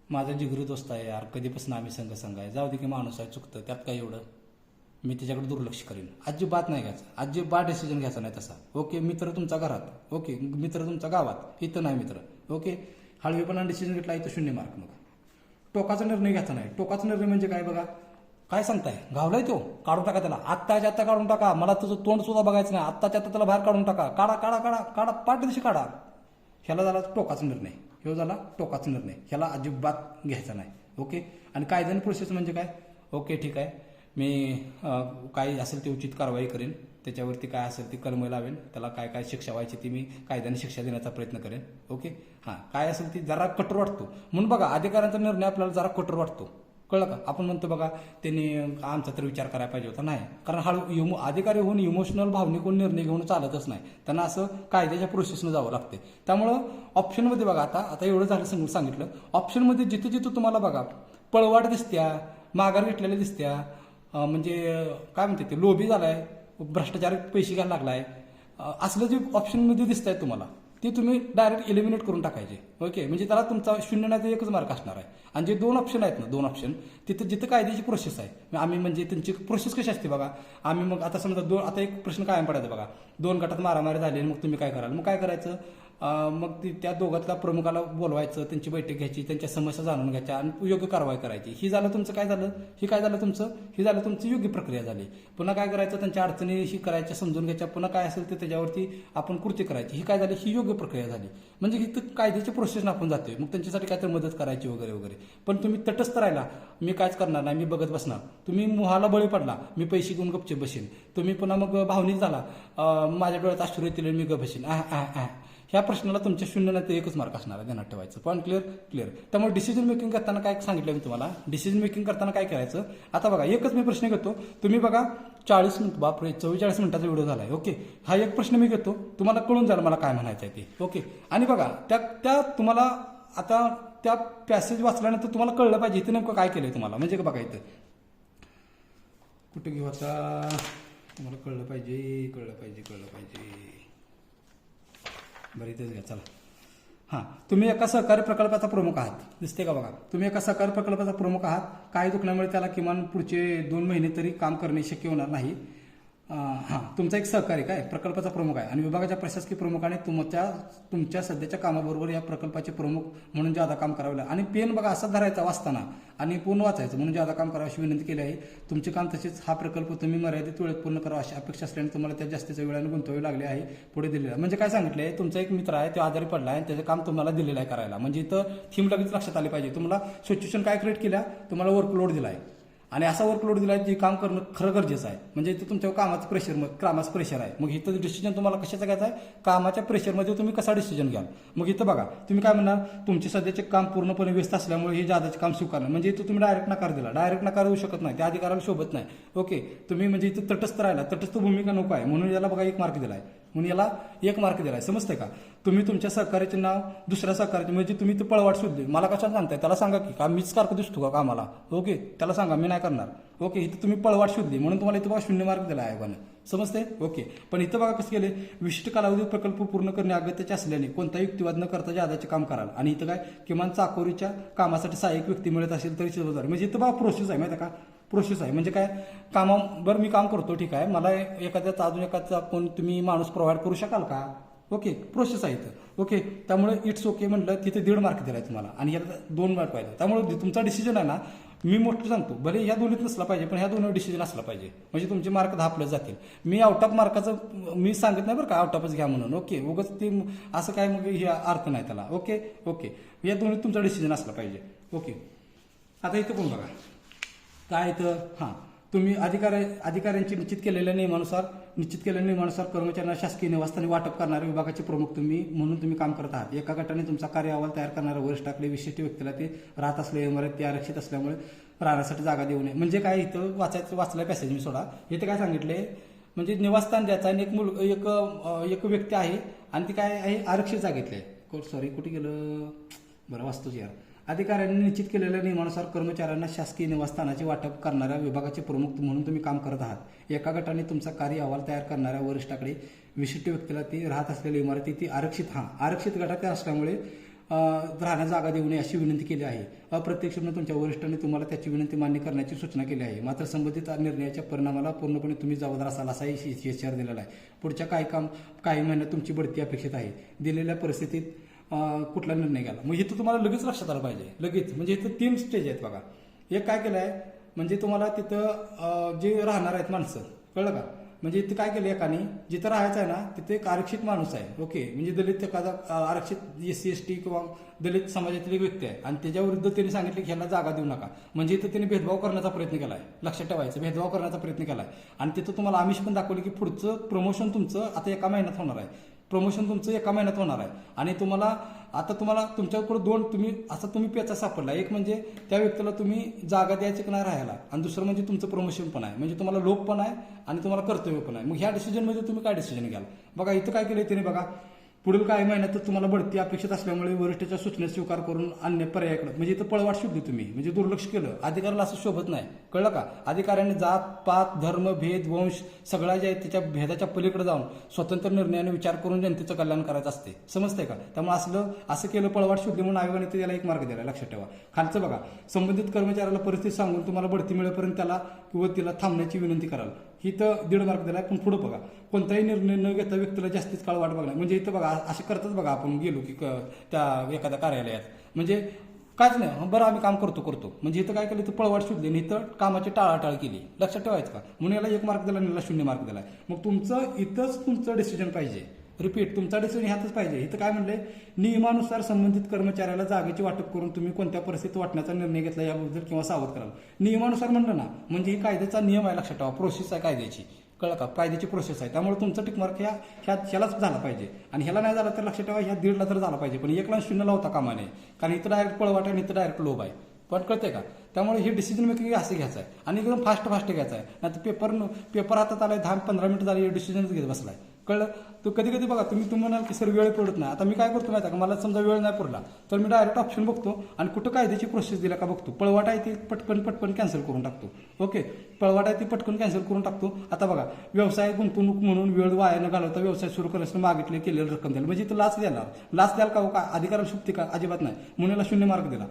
माझा जिगरी दोस्त आहे यार, कधीपासून आम्ही संघ आहे, जाऊ दे की माणूस आहे, चुकतं, त्यात काय एवढं, मी त्याच्याकडे दुर्लक्ष करेन. अजिबात नाही घ्यायचं, अजिबात डिसिजन घ्यायचा नाही तसा. ओके, मित्र तुमचा घरात, ओके, मित्र तुमचा गावात, इथं नाही मित्र. ओके, हळवेपणा डिसिजन घेतला इथं 0 मार्क. मग टोकाचा निर्णय घ्यायचा नाही. टोकाचा निर्णय म्हणजे काय बघा, काय सांगताय, घावलाय तो, काढून टाका त्याला, आत्ताच्या आत्ता काढून टाका, मला तुझं तोंड सुद्धा बघायचं नाही, आत्ताच्या आत्ता त्याला बाहेर काढून टाका, काढा पाठदिशी काढा. ह्याला झाला टोकाचा निर्णय, ह्याला अजिबात घ्यायचा नाही. ओके, आणि कायद्याने प्रोसेस म्हणजे काय, ओके ठीक आहे, मी काय असेल ते उचित कारवाई करेन, त्याच्यावरती काय असेल ती कलम लावेन, त्याला काय शिक्षा व्हायची ती मी कायद्याने शिक्षा देण्याचा प्रयत्न करेन. ओके, काय असेल ती जरा कठोर वाटतो म्हणून बघा, अधिकाऱ्यांचा निर्णय आपल्याला जरा कठोर वाटतो, कळलं का. आपण म्हणतो बघा त्यांनी आमचा तर विचार करायला पाहिजे होता, नाही, कारण अधिकारी होऊन इमोशनल भावनिक निर्णय घेऊन चालतच नाही, त्यांना असं कायद्याच्या प्रोसेसनं जावं लागते. त्यामुळं ऑप्शनमध्ये बघा, आता एवढं झालं सांगितलं, ऑप्शनमध्ये जिथं तुम्हाला बघा पळवाट दिसत्या, माघार घेतलेल्या दिसत्या, म्हणजे काय म्हणते ते लोभी झालाय, भ्रष्टाचार पैसे घ्यायला लागलाय, असलं जे ऑप्शनमध्ये दिसत आहे तुम्हाला ते तुम्ही डायरेक्ट एलिमिनेट करून टाकायचे. ओके, म्हणजे त्याला तुमचा 0 नाही तर 1च मार्क असणार आहे. आणि जे 2 ऑप्शन आहेत ना, 2 ऑप्शन जिथं कायद्याची प्रोसेस आहे, आम्ही म्हणजे त्यांची प्रोसेस कशी असते बघा, आम्ही मग आता समजा आता एक प्रश्न कायम पडायचा बघा, 2 गटात मारामारी झाली, मग तुम्ही काय कराल, मग काय करायचं, मग त्या दोघातल्या प्रमुखाला बोलवायचं, त्यांची बैठक घ्यायची, त्यांच्या समस्या जाणून घ्यायच्या आणि योग्य कारवाई करायची. ही झालं तुमचं काय झालं, ही काय झालं तुमचं, ही झालं तुमची योग्य प्रक्रिया झाली. पुन्हा काय करायचं, त्यांच्या अडचणी ही करायच्या, समजून घ्यायच्या, पुन्हा काय असेल ते त्याच्यावरती आपण कृती करायची. ही काय झाली, ही योग्य प्रक्रिया झाली. म्हणजे ही कायद्याची प्रोसेस आपण जातोय. मग त्यांच्यासाठी काहीतरी मदत करायची वगैरे वगैरे. पण तुम्ही तटस्थ राहिला, मी कायच करणार नाही, मी बघत बसणार. तुम्ही मोहाला बळी पडला, मी पैसे घेऊन गपचे बसेन. तुम्ही पुन्हा मग भावनिक झाला, माझ्या डोळ्यात अश्रू येतील, मी गप बसेन. ह्या प्रश्नाला तुमच्या 0 नाही तर 1च मार्क असणार आहे, ध्यानात ठेवायचं. Point clear. त्यामुळे डिसिजन मेकिंग करताना काय सांगितलं मी तुम्हाला, डिसिजन मेकिंग करताना काय करायचं. आता बघा, एकच मी प्रश्न घेतो. तुम्ही बघा 40 मिनिट, बापरे 44 मिनिटाचा व्हिडिओ झालाय. ओके, हा एक प्रश्न मी घेतो, तुम्हाला कळून जाईल मला काय म्हणायचं आहे ते. ओके, आणि बघा त्या तुम्हाला आता त्या पॅसेज वाचल्यानंतर तुम्हाला कळलं पाहिजे इथे नेमकं काय केलंय तुम्हाला. म्हणजे बघा इथं कुठं घेऊ आता, तुम्हाला कळलं पाहिजे. बरं इथेच घ्या, चला. हां, तुम्ही एका सहकारी प्रकल्पाचा प्रमुख आहात, दिसते का बघा. तुम्ही एका सहकारी प्रकल्पाचा प्रमुख आहात. काही दुखण्यामुळे त्याला किमान पुढचे 2 महिने तरी काम करणे शक्य होणार नाही. तुमचा एक सहकारी काय प्रकल्पाचा प्रमुख आहे आणि विभागाच्या प्रशासकीय प्रमुखाने तुमच्या सध्याच्या कामाबरोबर या प्रकल्पाचे प्रमुख म्हणून ज्यादा काम करावे लागेल. आणि पेन बघा असा धरायचा वाचताना आणि पूर्ण वाचायचं, म्हणून ज्यादा काम करावं अशी विनंती केली आहे. तुमचे काम तसेच हा प्रकल्प तुम्ही मर्यादित वेळेत पूर्ण करावा अशी अपेक्षा असल्याने तुम्हाला त्या जास्तीच्या वेळाने गुंतवावे लागले आहे पुढे दिलेला. म्हणजे काय सांगितलं आहे, तुमचा एक मित्र आहे, तो आजारी पडला आहे, त्याचं काम तुम्हाला दिलेलं आहे करायला. म्हणजे इथं थीम लगेच लक्षात आली पाहिजे. तुम्हाला सिच्युएशन काय क्रिएट केल्या, तुम्हाला वर्कलोड दिला आहे आणि असा वर्कलोड दिला आहे जे काम करणं खरं गरजेचं आहे. म्हणजे इथं तुमच्या कामाचं प्रेशर आहे. मग इथं डिसिजन तुम्हाला कशाचा घ्यायचा आहे, कामाच्या प्रेशरमध्ये तुम्ही कसा डिसिजन घ्याल. मग इथं बघा, तुम्ही काय म्हणणार, तुमचे सध्याचे काम पूर्णपणे व्यस्त असल्यामुळे हे जादाचे काम स्वीकारणं. म्हणजे इथं तुम्ही डायरेक्ट नकार दिला, डायरेक्ट नकार देऊ शकत नाही, त्या अधिकाराला शोभत नाही. ओके, तुम्ही म्हणजे इथं तटस्थ राहिला, तटस्थ भूमिका नको आहे, म्हणून याला बघा 1 मार्क दिलाय, म्हणून याला 1 मार्क दिलाय. समजतंय का. तुम्ही तुमच्या सहकार्याचे नाव दुसऱ्या सहकार्याचे, म्हणजे तुम्ही ते पळवाट शोधली, मला कशाला सांगताय, त्याला सांगा की का मीच सारखं दिसतो का कामाला. ओके, त्याला सांगा मी नाही करणार. ओके, इथं तुम्ही पळवाट शोधली म्हणून तुम्हाला इथं बघा 0 मार्क दिला आयोगानं. समजते. ओके, पण इथं बघा कसं केले, विशिष्ट कालावधीत प्रकल्प पूर्ण करणे अगत्याचे असल्याने कोणताही युक्तिवाद न करता जादाचे काम कराल. आणि इथं काय, किमान चाकोरीच्या कामासाठी सहाय्यक व्यक्ती मिळत असेल तरी 4000. म्हणजे इथं बघा प्रोसेस आहे, माहिती का, प्रोसेस आहे. म्हणजे काय, बरं मी काम करतो, ठीक आहे, मला एखाद्याचा कोण तुम्ही माणूस प्रोव्हाइड करू शकाल का. ओके, प्रोसेस आहे इथं. ओके, त्यामुळे इट्स ओके म्हटलं, तिथे 1.5 मार्क दिलाय तुम्हाला आणि याला 2 मार्क पाहिजे. त्यामुळे तुमचा डिसिजन आहे ना, मी मोठं सांगतो, भले ह्या दोन्हीत नसला पाहिजे पण ह्या दोन्ही डिसिजन असला पाहिजे, म्हणजे तुमचे मार्क 10+ जातील. मी आउट ऑफ मार्काचं मी सांगत नाही बरं का, आउट ऑफच घ्या म्हणून. ओके, उगाच ते असं काय मग हे अर्थ नाही त्याला. ओके, या दोन्हीत तुमचा डिसिजन असला पाहिजे. ओके, आता इथं कोण बघा काय इथं, तुम्ही अधिकाऱ्यांची निश्चित केलेल्या नियमानुसार कर्मचाऱ्यांना शासकीय निवासस्थानी वाटप करणारे विभागाचे प्रमुख म्हणून तुम्ही काम करत आहात. एका गटाने तुमचा कार्य अहवाल तयार करणाऱ्या वरिष्ठाकडे विशिष्ट व्यक्तीला ते राहत असलेल्या इमारत ते आरक्षित असल्यामुळे राहण्यासाठी जागा देऊ नये. म्हणजे काय, इथं वाचलाय पॅसेज मी सोडा. इथे काय सांगितले, म्हणजे निवासस्थान द्यायचं आणि एक व्यक्ती आहे आणि ती काय आहे, आरक्षित जागेतली आहे. सॉरी, कुठे गेलं, बरं वाचतोच यार. अधिकाऱ्यांनी निश्चित केलेल्या नियमानुसार कर्मचाऱ्यांना शासकीय निवासस्थानाचे वाटप करणाऱ्या विभागाचे प्रमुख म्हणून तुम्ही काम करत आहात. एका गटाने तुमचा कार्य अहवाल तयार करणाऱ्या वरिष्ठाकडे विशिष्ट व्यक्तीला ती राहत असलेली इमारती ती आरक्षित गटात असल्यामुळे राहण्या जागा देऊ नये अशी विनंती केली आहे. अप्रत्यक्षपणे तुमच्या वरिष्ठांनी तुम्हाला त्याची विनंती मान्य करण्याची सूचना केली आहे. मात्र संबंधित निर्णयाच्या परिणामाला पूर्णपणे तुम्ही जबाबदार असाल असाही इशारा दिलेला आहे. पुढच्या काही महिन्यात तुमची बढती अपेक्षित आहे. दिलेल्या परिस्थितीत कुठला निर्णय घ्याला. मग इथं तुम्हाला लगेच लक्षात आलं पाहिजे, लगेच. म्हणजे इथं 3 स्टेज आहेत बघा. एक काय केलं आहे, म्हणजे तुम्हाला तिथं जे राहणार आहेत माणसं, कळलं का, म्हणजे इथं काय केलं, एकाने जिथं राहायचं आहे ना तिथे एक आरक्षित माणूस आहे. ओके, म्हणजे दलित एखादा आरक्षित SC ST किंवा दलित समाजातील एक व्यक्ती आहे आणि त्याच्या विरुद्ध त्यांनी सांगितलं की ह्याला जागा देऊ नका. म्हणजे इथं त्यांनी भेदभाव करण्याचा प्रयत्न केला आहे. लक्षात ठेवायचं, भेदभाव करण्याचा प्रयत्न केला आहे. आणि तिथं तुम्हाला आमिष पण दाखवले की पुढचं प्रमोशन तुमचं आता 1 महिन्यात होणार आहे. प्रमोशन तुमचं 1 महिन्यात होणार आहे. आणि तुम्हाला तुमच्याकडे तुम्ही पेचा सापडला. एक म्हणजे त्या व्यक्तीला तुम्ही जागा द्यायची की नाही राहायला, आणि दुसरं म्हणजे तुमचं प्रमोशन पण आहे. म्हणजे तुम्हाला लोक पण आहे आणि तुम्हाला कर्तव्य पण आहे. मग ह्या डिसिजनमध्ये तुम्ही काय डिसिजन घ्याल. बघा इथं काय केलं त्याने, बघा पुढील काही महिन्यात तुम्हाला बढती अपेक्षित असल्यामुळे वरिष्ठाच्या सूचना स्वीकार करून अन्य पर्यायाकडे, म्हणजे इथं पळवाट शोधली तुम्ही, म्हणजे दुर्लक्ष केलं. अधिकाऱ्याला असं शोभत नाही, कळलं का. अधिकाऱ्यांनी जात पात धर्म भेद वंश सगळ्या ज्या त्याच्या भेदाच्या पलीकडे जाऊन स्वतंत्र निर्णयाने विचार करून जनतेचं कल्याण करायचं असते. समजतंय का. त्यामुळे असं केलं, पळवाट शोधली म्हणून आयोगाने त्याला 1 मार्क दिला. लक्षात ठेवा. खालचं बघा, संबंधित कर्मचाऱ्याला परिस्थिती सांगून तुम्हाला बढती मिळेपर्यंत त्याला किंवा तिला थांबण्याची विनंती कराल. ही तर 1.5 मार्क दिला पण पुढे बघा कोणताही निर्णय न घेता व्यक्तीला जास्तीच काळ वाट बघणार म्हणजे इथं बघा असे करतात बघा आपण गेलो की त्या एखाद्या कार्यालयात म्हणजे काहीच नाही बरं आम्ही काम करतो म्हणजे इथं काय केलं इथं पळवाट शोधली आणि इथं कामाची टाळाटाळ केली लक्षात ठेवायचं का म्हणून याला 1 मार्क दिला आणि याला 0 मार्क दिला मग तुमचं डिसिजन पाहिजे रिपीट तुमचा डिसिजन ह्यातच पाहिजे इथं काय म्हणलंय नियमानुसार संबंधित कर्मचाऱ्याला जागेची वाटप करून तुम्ही कोणत्या परिस्थितीत वाटण्याचा निर्णय घेतला याबद्दल किंवा सावध कराल नियमानुसार म्हणलं ना म्हणजे ही कायद्याचा नियम आहे लक्षात ठेवा प्रोसेस आहे कायद्याची कळलं का कायद्याची प्रोसेस आहे त्यामुळे तुमचा टिक मार्क ह्यालाच झाला पाहिजे आणि ह्याला नाही झाला तर लक्षात ठेवा ह्या 1.5ला तर झाला पाहिजे पण 1 ला 0 ला होता कामा नये कारण इथं डायरेक्ट पळवाट आहे आणि इथं डायरेक्ट लोभ आहे पण कळते का त्यामुळे हे डिसिजन मेकिंग असं घ्यायचं आहे आणि एकदम फास्ट घ्यायचं आहे नाही तर पेपर हातात आलाय 10-15 मिनिटं झाली डिसिजनच घेत बसलाय कळलं तो कधी कधी बघा तुम्ही म्हणाल की सर वेळ पडत नाही आता मी काय करतो माहिती आहे का मला समजा वेळ नाही पडला तर मी डायरेक्ट ऑप्शन बघतो आणि कुठं कायद्याची प्रोसेस दिला का बघतो पळवाट आहे ती पटकन कॅन्सल करून टाकतो ओके पळवाट आहे ती पटकन कॅन्सल करून टाकतो आता बघा व्यवसाय गुंतवणूक म्हणून वेळ वाया न घालवता व्यवसाय सुरू करण्यासाठी मागितले केलेली रक्कम द्याल म्हणजे इथं लाच द्याल का अधिकाराला शुक्ती का अजिबात नाही म्हणून याला 0 मार्क दिला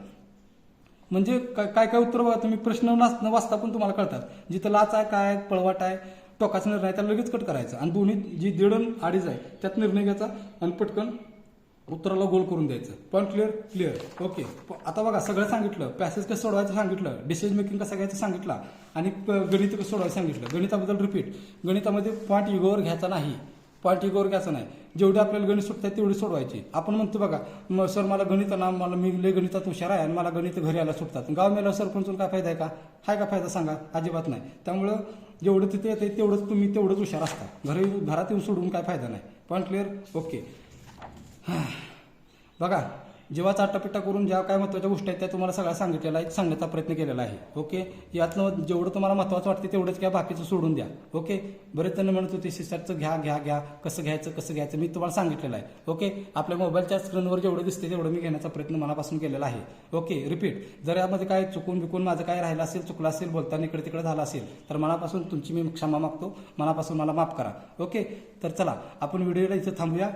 म्हणजे काय उत्तर बघा तुम्ही प्रश्न वाचता पण तुम्हाला कळतात जिथं लाच आहे काय पळवाट आहे टोकाचा निर्णय त्याला लगेच कट करायचा आणि दोन्ही जी 1.5 आणि 2.5 आहे त्यात निर्णय घ्यायचा आणि पटकन उत्तराला गोल करून द्यायचं पॉईंट क्लिअर ओके आता बघा सगळं सांगितलं पॅसेज कसं सोडवायचं सांगितलं डिसिजन मेकिंग कसं घ्यायचं सांगितलं आणि गणित कसं सोडवायचं सांगितलं गणिताबद्दल रिपीट गणितामध्ये पॉईंट इगोवर घ्यायचा नाही जेवढे आपल्याला गणित सुटतात तेवढी सोडवायची आपण म्हणतो बघा सर मला गणित ना मला मी लय गणितात हुशार आहे आणि मला गणित घरी आला सुटतात गाव मेला सरपंच काय फायदा आहे का हाय का फायदा सांगा अजिबात नाही त्यामुळं जेवढं तिथे येते तेवढंच हुशार असता घरात येऊन सोडून काय फायदा नाही पॉईंट क्लिअर ओके बघा जेव्हा चाटापिट्टा करून ज्या काय महत्त्वाच्या गोष्टी आहेत त्या तुम्हाला सगळ्या सांगितलेल्या आहेत सांगण्याचा प्रयत्न केलेला आहे ओके यातनं जेवढं तुम्हाला महत्त्वाचं वाटते तेवढंच घ्या बाकीचं सोडून द्या ओके बरेच जण म्हणत होते सिस्टरचं घ्या कसं घ्यायचं मी तुम्हाला सांगितलेलं आहे ओके आपल्या मोबाईलच्या स्क्रीनवर जेवढं दिसते तेवढं मी घेण्याचा प्रयत्न मनापासून केलेला आहे ओके रिपीट जर यामध्ये काय चुकून माझं काय राहिलं असेल चुकलं असेल बोलताना इकडे तिकडे झालं असेल तर मनापासून तुमची मी क्षमा मागतो मनापासून मला माफ करा ओके तर चला आपण व्हिडिओला इथं थांबूया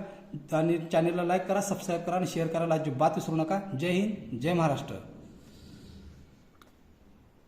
आणि चॅनलला लाईक करा सबस्क्राईब करा आणि शेअर करायला अजिबात विसरू नका जय हिंद जय महाराष्ट्र